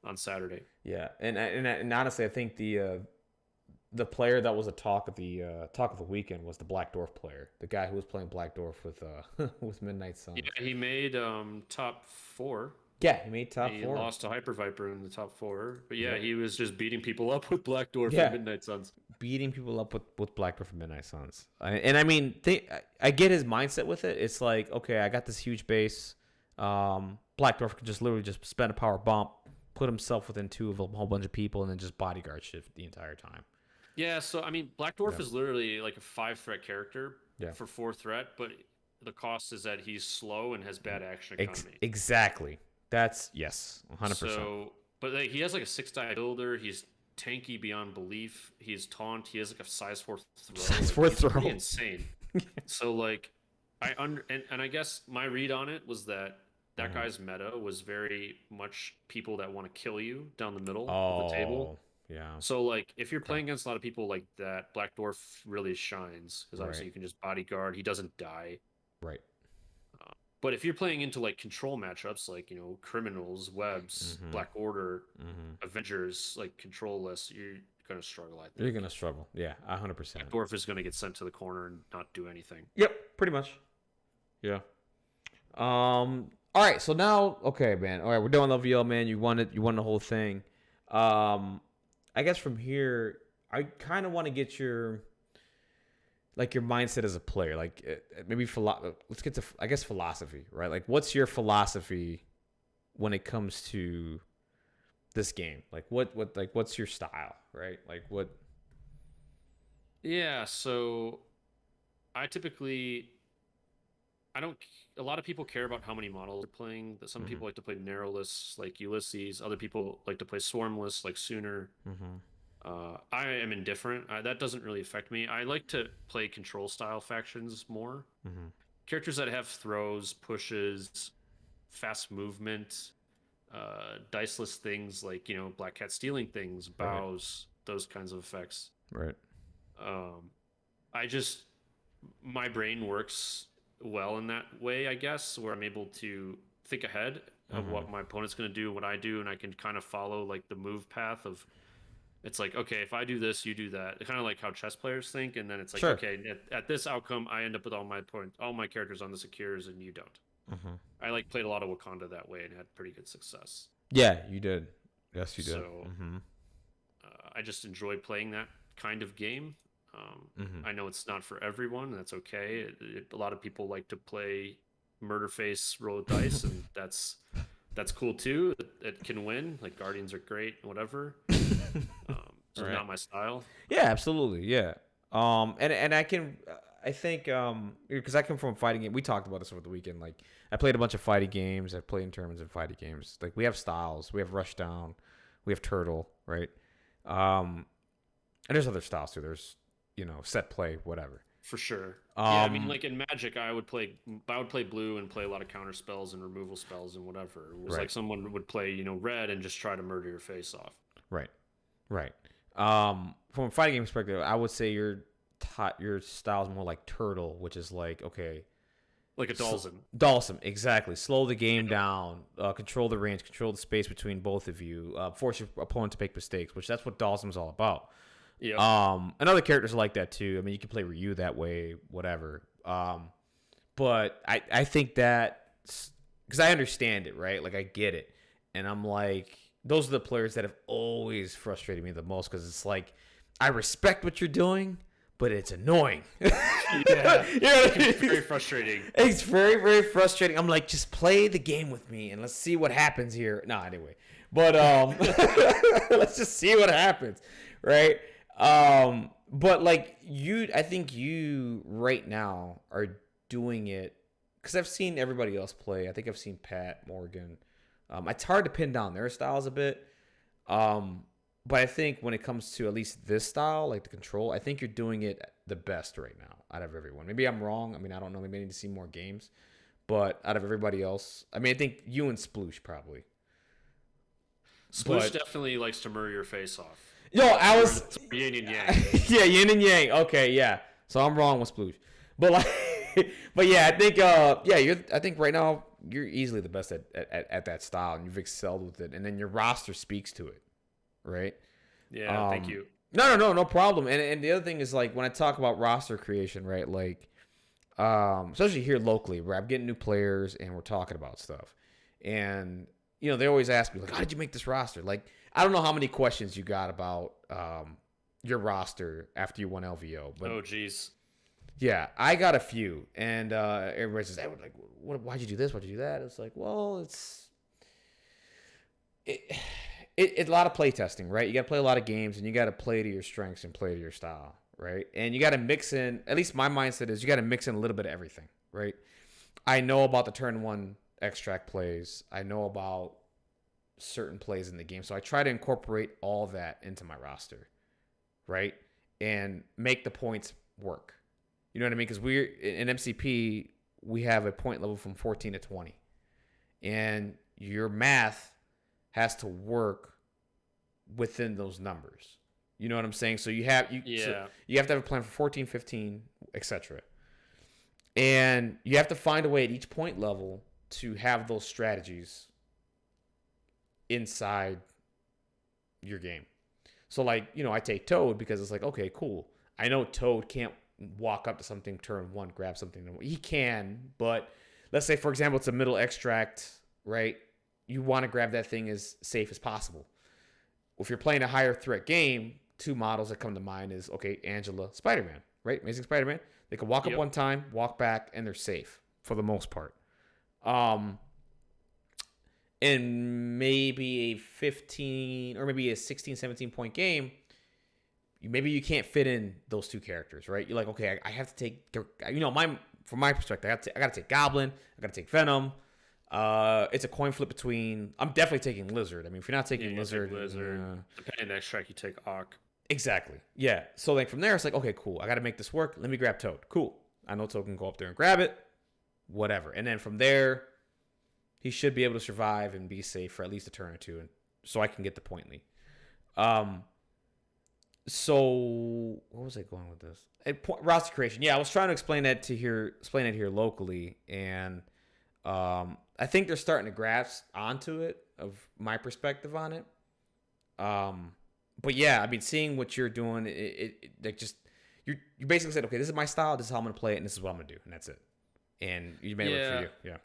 On Saturday. Yeah, and honestly, I think the player that was a talk of the weekend was the Black Dwarf player, the guy who was playing Black Dwarf with with Midnight Suns. Yeah, he made top 4. Yeah, he made top 4. He lost to Hyper Viper in the top 4, but yeah, he was just beating people up with Black Dwarf and Midnight Suns. Beating people up with Black Dwarf and Midnight Suns. And I mean, I get his mindset with it. It's like, okay, I got this huge base. Black Dwarf could just literally just spend a power bump, put himself within 2 of a whole bunch of people, and then just bodyguard shift the entire time. Yeah, so I mean, Black Dwarf is literally like a 5-threat character for 4 threat, but the cost is that he's slow and has bad action economy. Exactly. That's 100%. So, but like, he has like a 6-die builder. He's tanky beyond belief. He's taunt. He has like a size 4 throw. Size 4 throw. Pretty insane. So like, and I guess my read on it was that guy's meta was very much people that want to kill you down the middle of the table. Yeah. So like, if you're playing against a lot of people like that, Black Dwarf really shines because obviously you can just bodyguard. He doesn't die. Right. But if you're playing into like control matchups, like Criminals, Webs, Black Order, Avengers, like control lists, you're gonna struggle. I think you're gonna struggle. Yeah, 100%. Black Dwarf is gonna get sent to the corner and not do anything. Yep, pretty much. Yeah. All right. So now, okay, man. All right, we're doing LVL, man. You won it. You won the whole thing. I guess from here, I kind of want to get your mindset as a player, like maybe let's get to, I guess, philosophy, right? Like, what's your philosophy when it comes to this game? Like, what's your style, right? Like, what? Yeah, so I typically, a lot of people care about how many models they're playing. Some people like to play narrow lists like Ulysses. Other people like to play swarm lists like Sooner. I am indifferent. That doesn't really affect me. I like to play control style factions more. Characters that have throws, pushes, fast movement, diceless things like Black Cat stealing things, bows, those kinds of effects. Right. I just my brain works well in that way, I guess, where I'm able to think ahead of what my opponent's going to do, what I do, and I can kind of follow like the move path of. It's like, okay, if I do this, you do that. Kind of like how chess players think, and then it's like, okay, at this outcome, I end up with all my characters on the secures, and you don't. I played a lot of Wakanda that way and had pretty good success. Yeah, you did. Yes, you did. So I just enjoy playing that kind of game. I know it's not for everyone. That's okay. A lot of people like to play murder face roll dice, and that's cool too. It can win. Like Guardians are great, whatever. So not my style. Yeah, absolutely. Yeah. And I think because I come from a fighting game. We talked about this over the weekend. Like I played a bunch of fighting games. I played in tournaments and fighting games. Like we have styles. We have Rushdown. We have Turtle. Right. And there's other styles too. There's set play, whatever. For sure. Yeah, I mean, like in Magic, I would play blue and play a lot of counter spells and removal spells and whatever. It was like someone would play, red and just try to murder your face off. Right. From a fighting game perspective, I would say your style is more like Turtle, which is like, okay. Like a Dhalsim. Dhalsim, exactly. Slow the game down, control the range, control the space between both of you, force your opponent to make mistakes, which that's what Dhalsim is all about. Yeah. And other characters are like that too. I mean, you can play Ryu that way, whatever. But I think that because I understand it, right? Like I get it, and I'm like, those are the players that have always frustrated me the most because it's like I respect what you're doing, but it's annoying. Yeah, it's very frustrating. It's very, very frustrating. I'm like, just play the game with me and let's see what happens here. No, anyway, but let's just see what happens, right? But like I think you right now are doing it because I've seen everybody else play. I think I've seen Pat, Morgan. It's hard to pin down their styles a bit. But I think when it comes to at least this style, like the control, I think you're doing it the best right now out of everyone. Maybe I'm wrong. I mean, I don't know. Maybe I need to see more games. But out of everybody else, I mean, I think you and Sploosh probably. Sploosh definitely likes to murder your face off. Yo, I was yin and yang. Yeah, yin and yang. Okay, yeah. So I'm wrong with Sploosh, but like, but yeah, I think I think right now you're easily the best at that style, and you've excelled with it, and then your roster speaks to it, right? Yeah, thank you. No problem. And the other thing is like when I talk about roster creation, right? Like, especially here locally, where I'm getting new players and we're talking about stuff, and they always ask me like, how did you make this roster? Like, I don't know how many questions you got about your roster after you won LVO. But, oh, geez. Yeah, I got a few. And everybody says, hey, like, why'd you do this? Why'd you do that? It's like, well, it's a lot of play testing, right? You got to play a lot of games, and you got to play to your strengths and play to your style, right? And you got to mix in, at least my mindset is you got to mix in a little bit of everything, right? I know about the turn one extract plays. I know about certain plays in the game. So I try to incorporate all that into my roster, right? And make the points work. You know what I mean? Because we're in MCP, we have a point level from 14 to 20. And your math has to work within those numbers. You know what I'm saying? So you have so you have to have a plan for 14, 15, etc. And you have to find a way at each point level to have those strategies inside your game. So like, I take Toad because it's like, okay, cool. I know Toad can't walk up to something turn one, grab something. He can, but let's say, for example, it's a middle extract, right? You want to grab that thing as safe as possible. If you're playing a higher threat game, two models that come to mind is, okay, Angela, Spider-Man, right? Amazing Spider-Man. They can walk up one time, walk back, and they're safe for the most part. In maybe a 15 or maybe a 16, 17 point game, maybe you can't fit in those two characters, right? You're like, okay, I have to take, from my perspective, I got to take Goblin, I got to take Venom. It's a coin flip between, I'm definitely taking Lizard. I mean, if you're not taking Lizard, depending on the extract, you take Ock. Exactly. Yeah. So like from there, it's like, okay, cool. I got to make this work. Let me grab Toad. Cool. I know Toad can go up there and grab it. Whatever. And then from there, he should be able to survive and be safe for at least a turn or two, and so I can get the point lead. So where was I going with this? Roster creation. Yeah, I was trying to explain it here locally, and I think they're starting to grasp onto it of my perspective on it. But yeah, I mean, seeing what you're doing, it like just you basically said, okay, this is my style, this is how I'm gonna play it, and this is what I'm gonna do, and that's it. And you made it work for you. Yeah.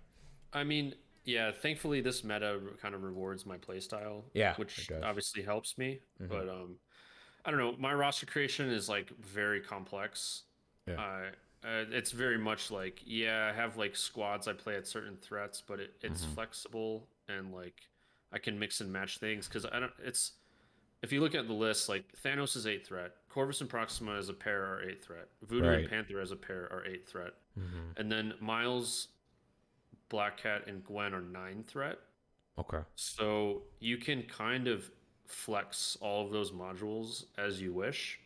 I mean, yeah. Thankfully, this meta kind of rewards my play style. Yeah, which obviously helps me. Mm-hmm. But I don't know. My roster creation is like very complex. Yeah. It's very much like, I have like squads I play at certain threats, but it's flexible, and like I can mix and match things because if you look at the list, like Thanos is 8th threat, Corvus and Proxima as a pair are 8th threat, Voodoo and Panther as a pair are 8th threat, and then Miles, Black Cat, and Gwen are 9th threat. Okay. So you can kind of flex all of those modules as you wish.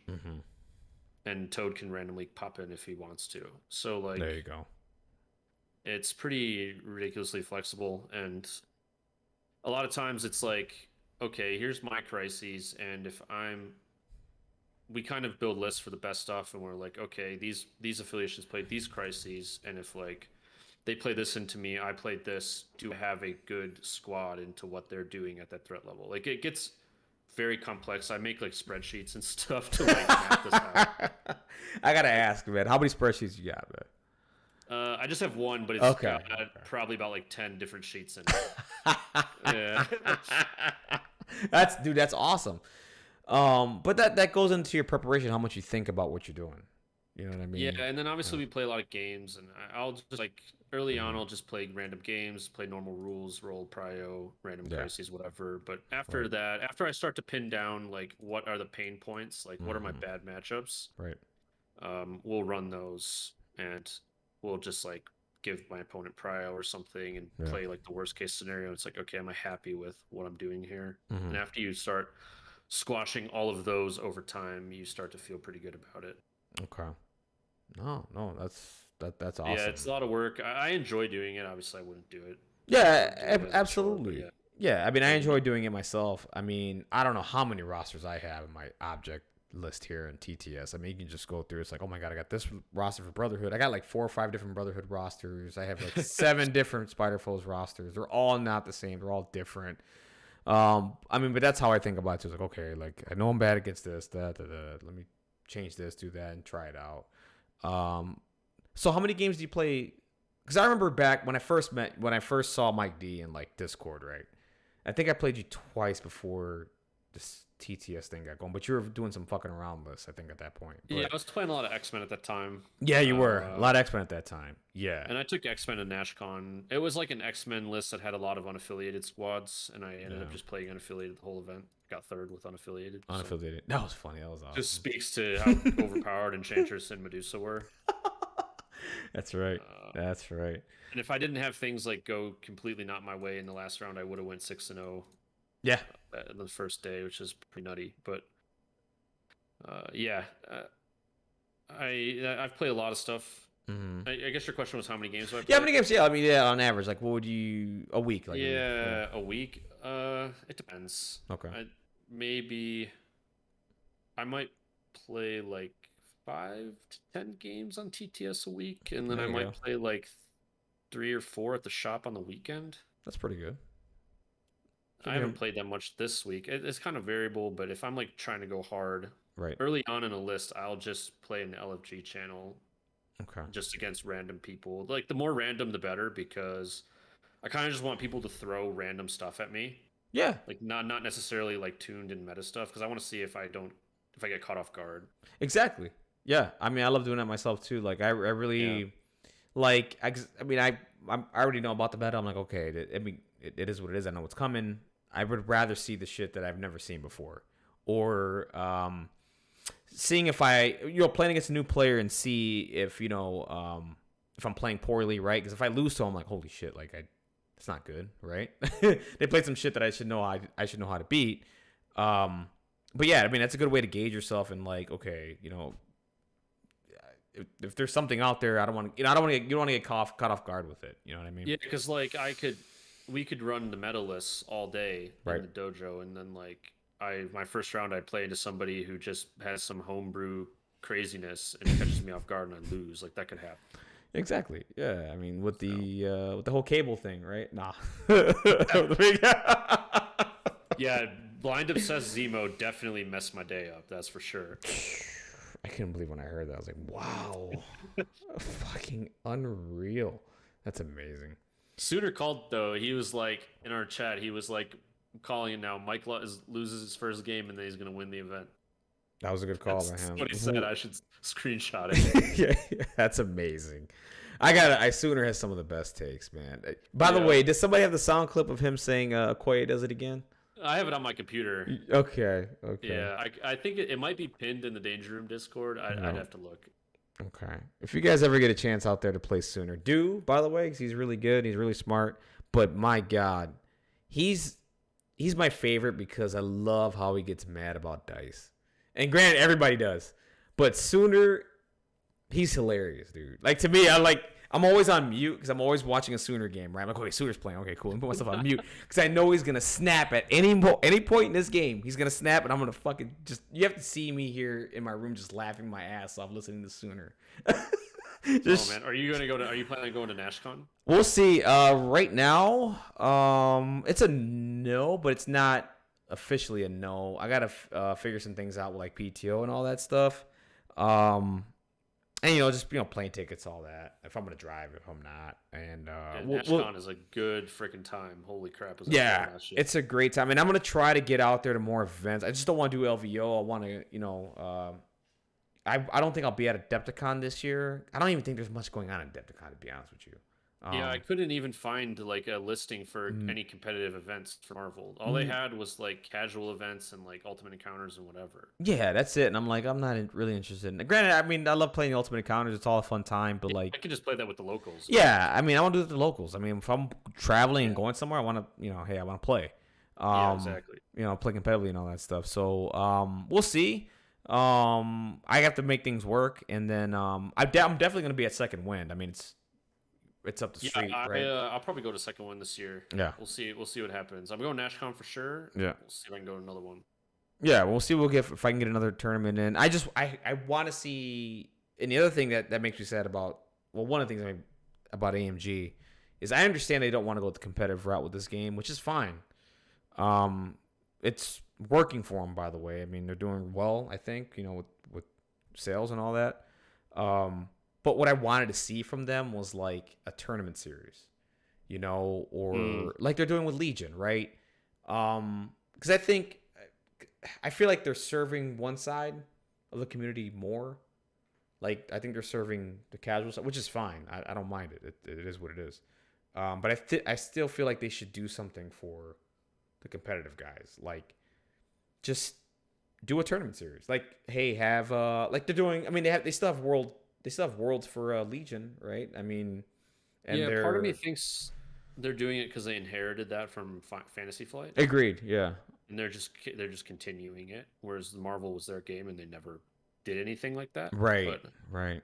And Toad can randomly pop in if he wants to. So like, there you go. It's pretty ridiculously flexible, and a lot of times it's like, okay, here's my crises, and we kind of build lists for the best stuff, and we're like, okay, these affiliations played these crises, and if like they play this into me, I played this, do I have a good squad into what they're doing at that threat level? Like, it gets very complex. I make like spreadsheets and stuff to like map this out. I gotta ask, man, how many spreadsheets you got, man? I just have one, but it's got probably about like 10 different sheets in it. Yeah. That's awesome. But that goes into your preparation, how much you think about what you're doing. You know what I mean? Yeah, and then obviously we play a lot of games, and I'll just like early on I'll just play random games, play normal rules, roll prio, random crises, whatever. But after that, after I start to pin down like what are the pain points, like what are my bad matchups, we'll run those, and we'll just like give my opponent prio or something and play like the worst case scenario. It's like, okay, am I happy with what I'm doing here? And after you start squashing all of those over time, you start to feel pretty good about it. Okay. No, that's awesome. Yeah, it's a lot of work. I enjoy doing it. Obviously, I wouldn't do it. Yeah, absolutely. Yeah, I mean, I enjoy doing it myself. I mean, I don't know how many rosters I have in my object list here in TTS. I mean, you can just go through. It's like, oh my god, I got this roster for Brotherhood. I got like 4 or 5 different Brotherhood rosters. I have like 7 different Spider Foes rosters. They're all not the same. They're all different. I mean, but that's how I think about it too. It's like, okay, like I know I'm bad against this. Let me change this, do that, and try it out. So how many games do you play? Because I remember back when I first saw Mike D in like Discord, right? I think I played you twice before this TTS thing got going, but you were doing some fucking around lists, I think, at that point. But, yeah, I was playing a lot of X-Men at that time. Yeah, you were. A lot of X-Men at that time. Yeah. And I took X-Men to NashCon. It was like an X-Men list that had a lot of unaffiliated squads, and I ended up just playing unaffiliated the whole event. Got 3rd with unaffiliated. Unaffiliated. So. That was funny. That was awesome. Just speaks to how overpowered Enchantress and Medusa were. That's right. That's right. And if I didn't have things like go completely not my way in the last round, I would have went 6-0. Yeah. The first day, which is pretty nutty. But I've played a lot of stuff. Mm-hmm. I guess your question was how many games do I play? Yeah, how many games? Yeah, I mean, yeah, on average, like, what would you a week? Like, a week. It depends. Okay. I might play like 5 to 10 games on TTS a week, and then I might play like 3 or 4 at the shop on the weekend. That's pretty good. I haven't played that much this week. It's kind of variable, but if I'm like trying to go hard, early on in a list, I'll just play an LFG channel. Okay. Just against random people. Like the more random, the better, because I kind of just want people to throw random stuff at me. Yeah. Like not necessarily like tuned in meta stuff, because I want to see if I get caught off guard. Exactly. Yeah. I mean, I love doing that myself too. Like I really like. I already know about the meta. I'm like, okay. It is what it is. I know what's coming. I would rather see the shit that I've never seen before, or seeing if playing against a new player and see if if I'm playing poorly, right? Because if I lose to them, I'm like, holy shit, like it's not good, right? They played some shit that I should know how to beat. But yeah, I mean that's a good way to gauge yourself and like, okay, if there's something out there, I don't want to get caught off guard with it. You know what I mean? Yeah, because like I could we could run the meta lists all day Right. in the dojo, and then like my first round I play into somebody who just has some homebrew craziness and catches me off guard and I lose. Like that could happen. Exactly. Yeah. I mean, with So. the whole cable thing, right? Nah. Yeah, blind obsessed Zemo definitely messed my day up. That's for sure. I couldn't believe when I heard that. I was like, wow, fucking unreal. That's amazing. Sooner called though. He was like in our chat. He was like calling it now. Mike loses his first game and then he's gonna win the event. That was a good call by That's him. what he said. I should screenshot it. Yeah, that's amazing. I Sooner has some of the best takes, man. By the way, does somebody have the sound clip of him saying Okoye does it again? I have it on my computer. Okay. Yeah, I think it might be pinned in the Dangerroom Discord. I'd have to look. Okay. If you guys ever get a chance out there to play Sooner, do, by the way, because he's really good. He's really smart. But my God, he's my favorite because I love how he gets mad about dice. And granted, everybody does. But Sooner, he's hilarious, dude. Like, to me, I'm always on mute because I'm always watching a Sooner game, right? I'm like, okay, Sooner's playing. Okay, cool. I'm put myself on mute because I know he's going to snap at any point in this game. He's going to snap, and I'm going to fucking just – you have to see me here in my room just laughing my ass off listening to Sooner. Oh, man. Are you planning on going to NashCon? We'll see. Right now, it's a no, but it's not officially a no. I got to figure some things out with, like, PTO and all that stuff. And, just, plane tickets, all that. If I'm going to drive, if I'm not. And NashCon is a good freaking time. Holy crap. It's a great time. And I'm going to try to get out there to more events. I just don't want to do LVO. I want to, I don't think I'll be at Adepticon this year. I don't even think there's much going on at Adepticon, to be honest with you. I couldn't even find like a listing for any competitive events for Marvel. All they had was like casual events and like Ultimate Encounters and whatever. Yeah, that's it. And I'm like, I'm not really interested in it. Granted, I mean, I love playing the Ultimate Encounters. It's all a fun time, but like, I can just play that with the locals. Yeah, I mean, I want to do it with the locals. I mean, if I'm traveling and going somewhere, I want to, hey, I want to play. Yeah, exactly. Play competitively and all that stuff. So, we'll see. I have to make things work, and then I'm definitely going to be at Second Wind. I mean, it's up the street, right? I'll probably go to Second One this year. Yeah, we'll see what happens. I'm going to NashCon for sure. Yeah, we'll see if I can go to another one. Yeah, we'll see. If I can get another tournament in. I want to see. And the other thing that makes me sad about one of the things about AMG is I understand they don't want to go the competitive route with this game, which is fine. It's working for them, by the way. I mean, they're doing well, I think, with sales and all that. But what I wanted to see from them was like a tournament series, or like they're doing with Legion, right? Because I feel like they're serving one side of the community more. Like, I think they're serving the casual side, which is fine. I don't mind it. It is what it is. But I still feel like they should do something for the competitive guys. Like, just do a tournament series. Like, hey, have like they're doing. I mean, they still have worlds for Legion, right? I mean, and part of me thinks they're doing it because they inherited that from Fantasy Flight. Agreed. Yeah. And they're just continuing it, whereas Marvel was their game and they never did anything like that. Right. But, right.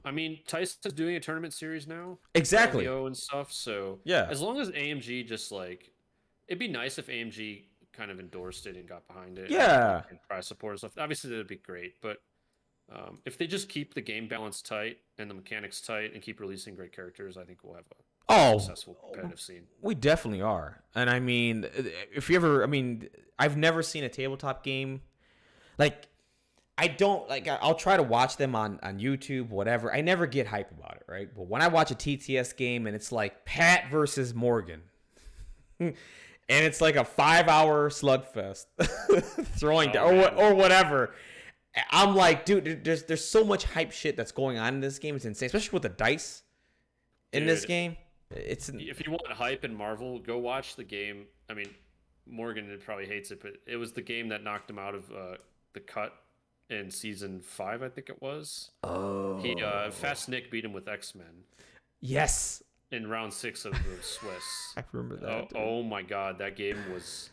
I mean, Tyson's doing a tournament series now. Exactly. LVO and stuff. So yeah, as long as AMG just like, it'd be nice if AMG kind of endorsed it and got behind it. Yeah. And prize support and stuff. Obviously, that'd be great. But if they just keep the game balance tight and the mechanics tight and keep releasing great characters, I think we'll have a successful competitive scene. We definitely are. And I mean, I've never seen a tabletop game. Like, I'll try to watch them on YouTube, whatever. I never get hype about it, right? But when I watch a TTS game and it's like Pat versus Morgan, and it's like a 5-hour slugfest throwing down or whatever, I'm like, dude, there's so much hype shit that's going on in this game. It's insane, especially with the dice in this game. If you want hype in Marvel, go watch the game. I mean, Morgan probably hates it, but it was the game that knocked him out of the cut in season 5, I think it was. Oh. Fast Nick beat him with X-Men. Yes. In round 6 of the Swiss. I remember that. Oh my God, that game was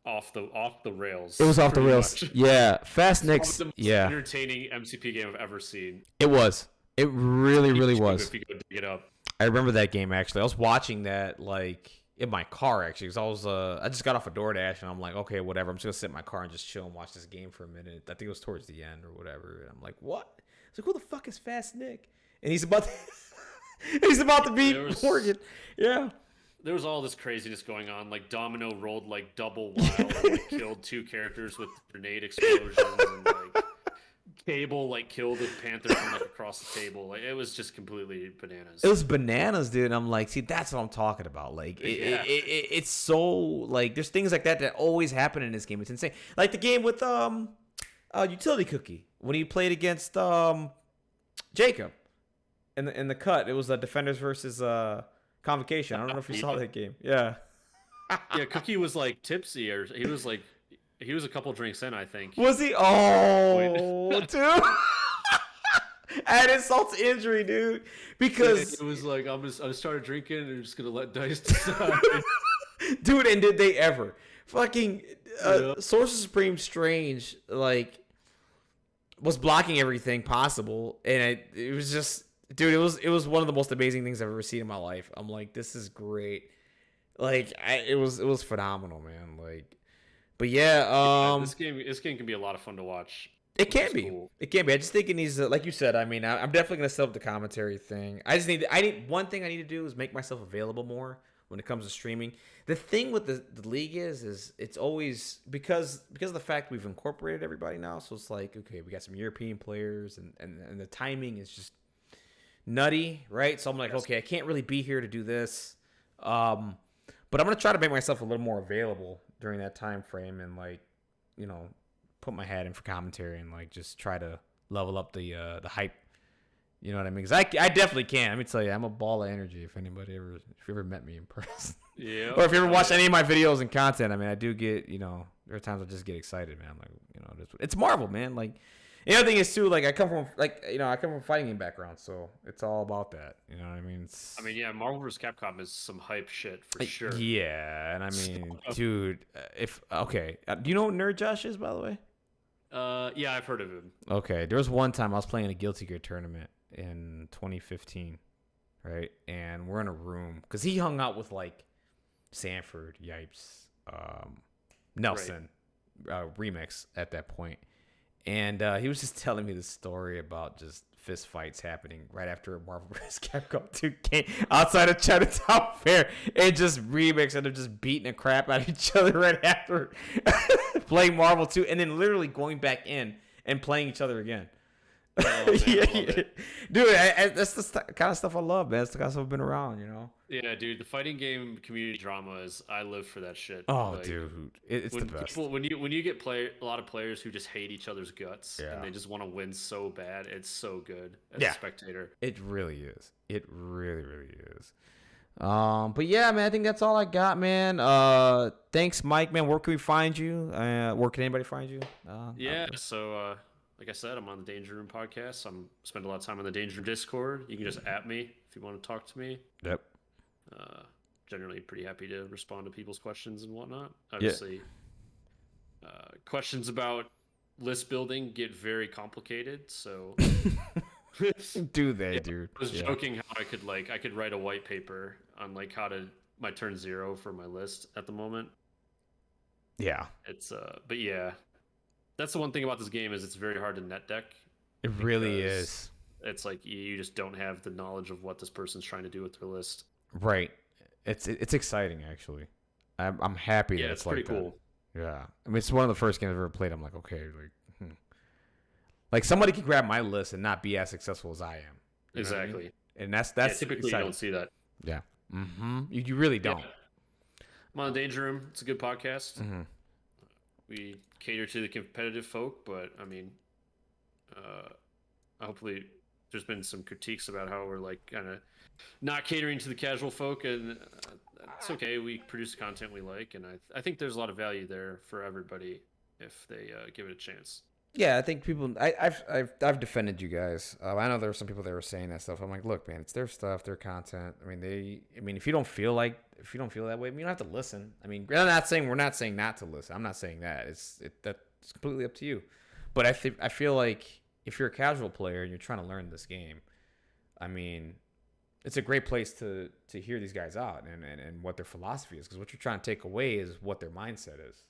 off the rails. It was off the rails. Much. Yeah, Fast Nick's. The most entertaining MCP game I've ever seen. It was. It really was. If you go dig it up. I remember that game actually. I was watching that like in my car actually, because I just got off a DoorDash and I'm like, okay, whatever. I'm just gonna sit in my car and just chill and watch this game for a minute. I think it was towards the end or whatever. And I'm like, what? It's like, who the fuck is Fast Nick? And he's about to beat Morgan. Yeah. There was all this craziness going on. Like Domino rolled like double wild and like, killed 2 characters with grenade explosions, and like Cable like killed a panther from like across the table. Like it was just completely bananas. It was bananas, dude. And I'm like, see, that's what I'm talking about. Like it's so like there's things like that always happen in this game. It's insane. Like the game with Utility Cookie when he played against Jacob in the cut. It was Defenders versus Convocation. I don't know if you saw that game. Yeah. Yeah, Cookie was like tipsy, or he was a couple drinks in, I think. Was he? Oh, dude. Add insult to injury, dude. Because it was like I started drinking and I'm just gonna let dice decide. Dude, and did they ever? Fucking Source of Supreme Strange like was blocking everything possible, and it was just. Dude, it was one of the most amazing things I've ever seen in my life. I'm like, this is great. Like, it was phenomenal, man. Like, but yeah, this game can be a lot of fun to watch. It can be. Cool. It can be. I just think it needs, like you said. I mean, I'm definitely gonna set up the commentary thing. I need one thing I need to do is make myself available more when it comes to streaming. The thing with the league is it's always because of the fact we've incorporated everybody now. So it's like, okay, we got some European players, and the timing is just nutty, right? So I'm like, okay, I can't really be here to do this, but I'm gonna try to make myself a little more available during that time frame, and like, you know, put my hat in for commentary and like just try to level up the hype. You know what I mean? Because I definitely can. Let me tell you, I'm a ball of energy. If you ever met me in person, yeah, or if you ever watched any of my videos and content, I mean, I do get, you know, there are times I just get excited, man. I'm like, you know, it's Marvel, man. Like. The other thing is too, like I come from a fighting game background, so it's all about that. You know what I mean? Yeah, Marvel vs. Capcom is some hype shit for sure. Yeah, and I mean, dude, do you know what Nerd Josh is, by the way? Yeah, I've heard of him. Okay, there was one time I was playing a Guilty Gear tournament in 2015, right? And we're in a room because he hung out with like Sanford, Yipes, Nelson, Remix at that point. And he was just telling me this story about just fist fights happening right after Marvel vs. Capcom 2 came outside of Chinatown Fair, and just Remix ended up just beating the crap out of each other right after playing Marvel 2, and then literally going back in and playing each other again. Oh, man, yeah. Dude, that's the kind of stuff I love, man. That's the kind of stuff I've been around, you know? Yeah, dude, the fighting game community drama I live for that shit. Oh, like, dude, it's the best. When you get a lot of players who just hate each other's guts, yeah, and they just want to win so bad, it's so good as a spectator. It really is. It really, really is. But yeah, man, I think that's all I got, man. Thanks, Mike, man. Where can we find you? Where can anybody find you? So like I said, I'm on the Dangerroom Podcast. Spend a lot of time on the Dangerroom Discord. You can just @me if you want to talk to me. Yep. Generally pretty happy to respond to people's questions and whatnot. Obviously, questions about list building get very complicated. So, do they, dude? I was joking how I could write a white paper on like my turn 0 for my list at the moment. Yeah. It's but yeah, that's the one thing about this game is it's very hard to net deck. It really is. It's like you just don't have the knowledge of what this person's trying to do with their list. Right. It's exciting, actually. I'm happy that it's pretty cool. Yeah. I mean, it's one of the first games I've ever played. I'm like, okay, like somebody can grab my list and not be as successful as I am. Exactly. I mean? And that's typically exciting. You don't see that. Yeah. Mm-hmm. You really don't. Yeah. I'm on the Dangerroom. It's a good podcast. Mm-hmm. We cater to the competitive folk, but I mean, hopefully there's been some critiques about how we're like kind of not catering to the casual folk, and it's okay. We produce content we like, and I think there's a lot of value there for everybody if they give it a chance. Yeah, I think people. I've defended you guys. I know there were some people that were saying that stuff. I'm like, look, man, it's their stuff, their content. I mean, if you don't feel that way, I mean, you don't have to listen. I mean, we're not saying not to listen. I'm not saying that. That's completely up to you. But I feel like if you're a casual player and you're trying to learn this game, I mean, it's a great place to hear these guys out and what their philosophy is, because what you're trying to take away is what their mindset is,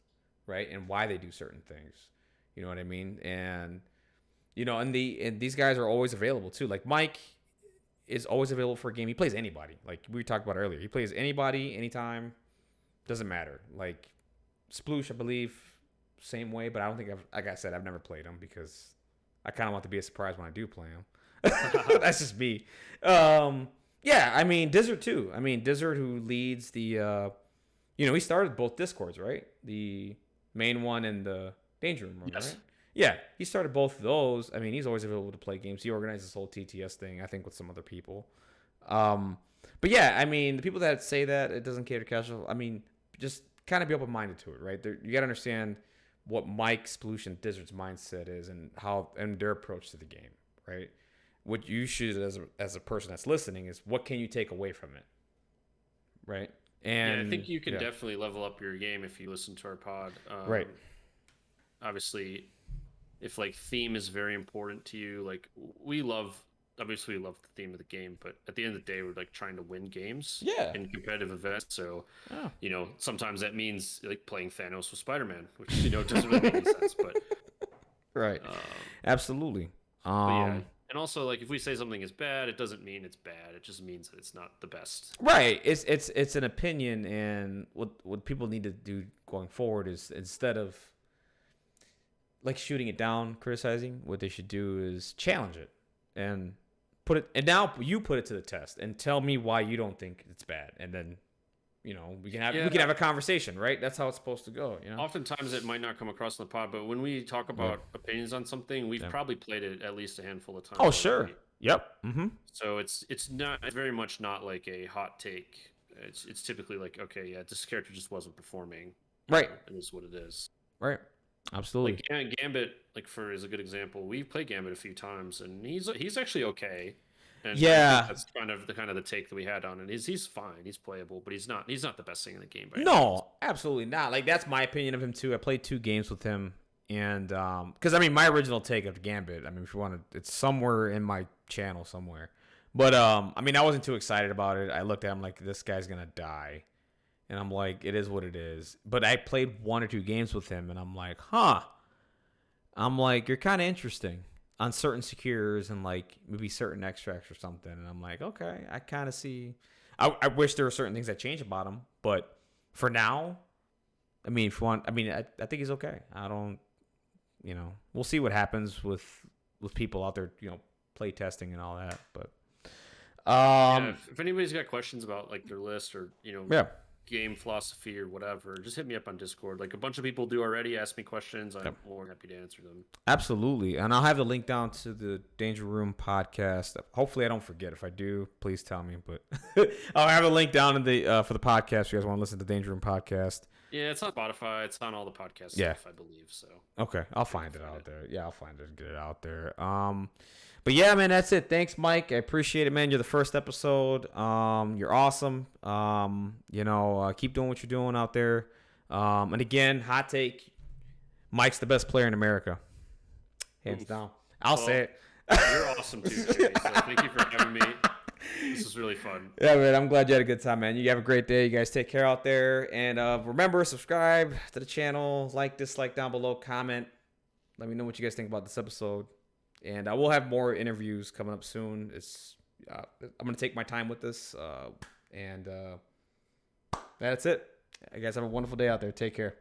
right, and why they do certain things. You know what I mean? And and these guys are always available too. Like Mike is always available for a game. He plays anybody. Like we talked about earlier, he plays anybody, anytime. Doesn't matter. Like Sploosh, I believe, same way. But I don't think like I said, I've never played him because I kind of want to be a surprise when I do play him. That's just me. Yeah, I mean Dizzard too. I mean Dizzard, who leads the, he started both Discords, right? The main one and the Dangerroom one, Yes. right? Yeah, he started both of those. I mean, he's always available to play games. He organized this whole TTS thing, I think, with some other people. But yeah, I mean, the people that say that it doesn't cater to casual, I mean, just kind of be open-minded to it, right? You got to understand what Mike, Sploosh, and Dizzard's mindset is and their approach to the game, right? What you should, as a person that's listening, is what can you take away from it, right? And I think you can definitely level up your game if you listen to our pod. Right. Obviously, if like theme is very important to you, like we love the theme of the game, but at the end of the day, we're like trying to win games in competitive events. So, sometimes that means like playing Thanos with Spider-Man, which doesn't really make any sense. But right, absolutely. And also, like, if we say something is bad, it doesn't mean it's bad. It just means that it's not the best. Right. It's an opinion, and what people need to do going forward is, instead of like shooting it down, criticizing, what they should do is challenge it and put it. And now you put it to the test and tell me why you don't think it's bad, and then we can have a conversation, right? That's how it's supposed to go. Oftentimes it might not come across in the pod, but when we talk about opinions on something, we've probably played it at least a handful of times. Oh, sure. Yep. Mm-hmm. So it's very much not like a hot take. It's typically like, okay, yeah, this character just wasn't performing. Right. It is what it is. Right. Absolutely. Like Gambit, is a good example. We've played Gambit a few times, and he's actually okay. And that's kind of the take that we had on it. He's fine. He's playable, but he's not the best thing in the game. No, absolutely not. Like, that's my opinion of him too. I played 2 games with him, and because my original take of Gambit, if you want to, it's somewhere in my channel somewhere. But I wasn't too excited about it. I looked at him like, this guy's gonna die, and I'm like, it is what it is. But I played 1 or 2 games with him, and I'm like, you're kind of interesting on certain secures and like maybe certain extracts or something. And I'm like, okay, I kind of see. I wish there were certain things that changed about him, but for now, if you want, I think he's okay. I don't, we'll see what happens with people out there, play testing and all that. But if anybody's got questions about like their list or game philosophy or whatever, just hit me up on Discord. Like a bunch of people do already ask me questions. I'm more happy to answer them. Absolutely. And I'll have the link down to the Dangerroom Podcast. Hopefully I don't forget. If I do, please tell me. But I'll have a link down in the for the podcast if you guys want to listen to the Dangerroom Podcast. Yeah, it's on Spotify. It's on all the podcast stuff, I believe. So okay, I'll find it out there. Yeah, I'll find it and get it out there. But yeah, man, that's it. Thanks, Mike. I appreciate it, man. You're the first episode. You're awesome. Keep doing what you're doing out there. And again, hot take: Mike's the best player in America, hands down. I'll say it. You're awesome too, Jay. So thank you for having me. This is really fun. Yeah, man. I'm glad you had a good time, man. You have a great day. You guys take care out there. And remember, subscribe to the channel. Like, dislike down below. Comment. Let me know what you guys think about this episode. And I will have more interviews coming up soon. I'm going to take my time with this. And that's it. You guys have a wonderful day out there. Take care.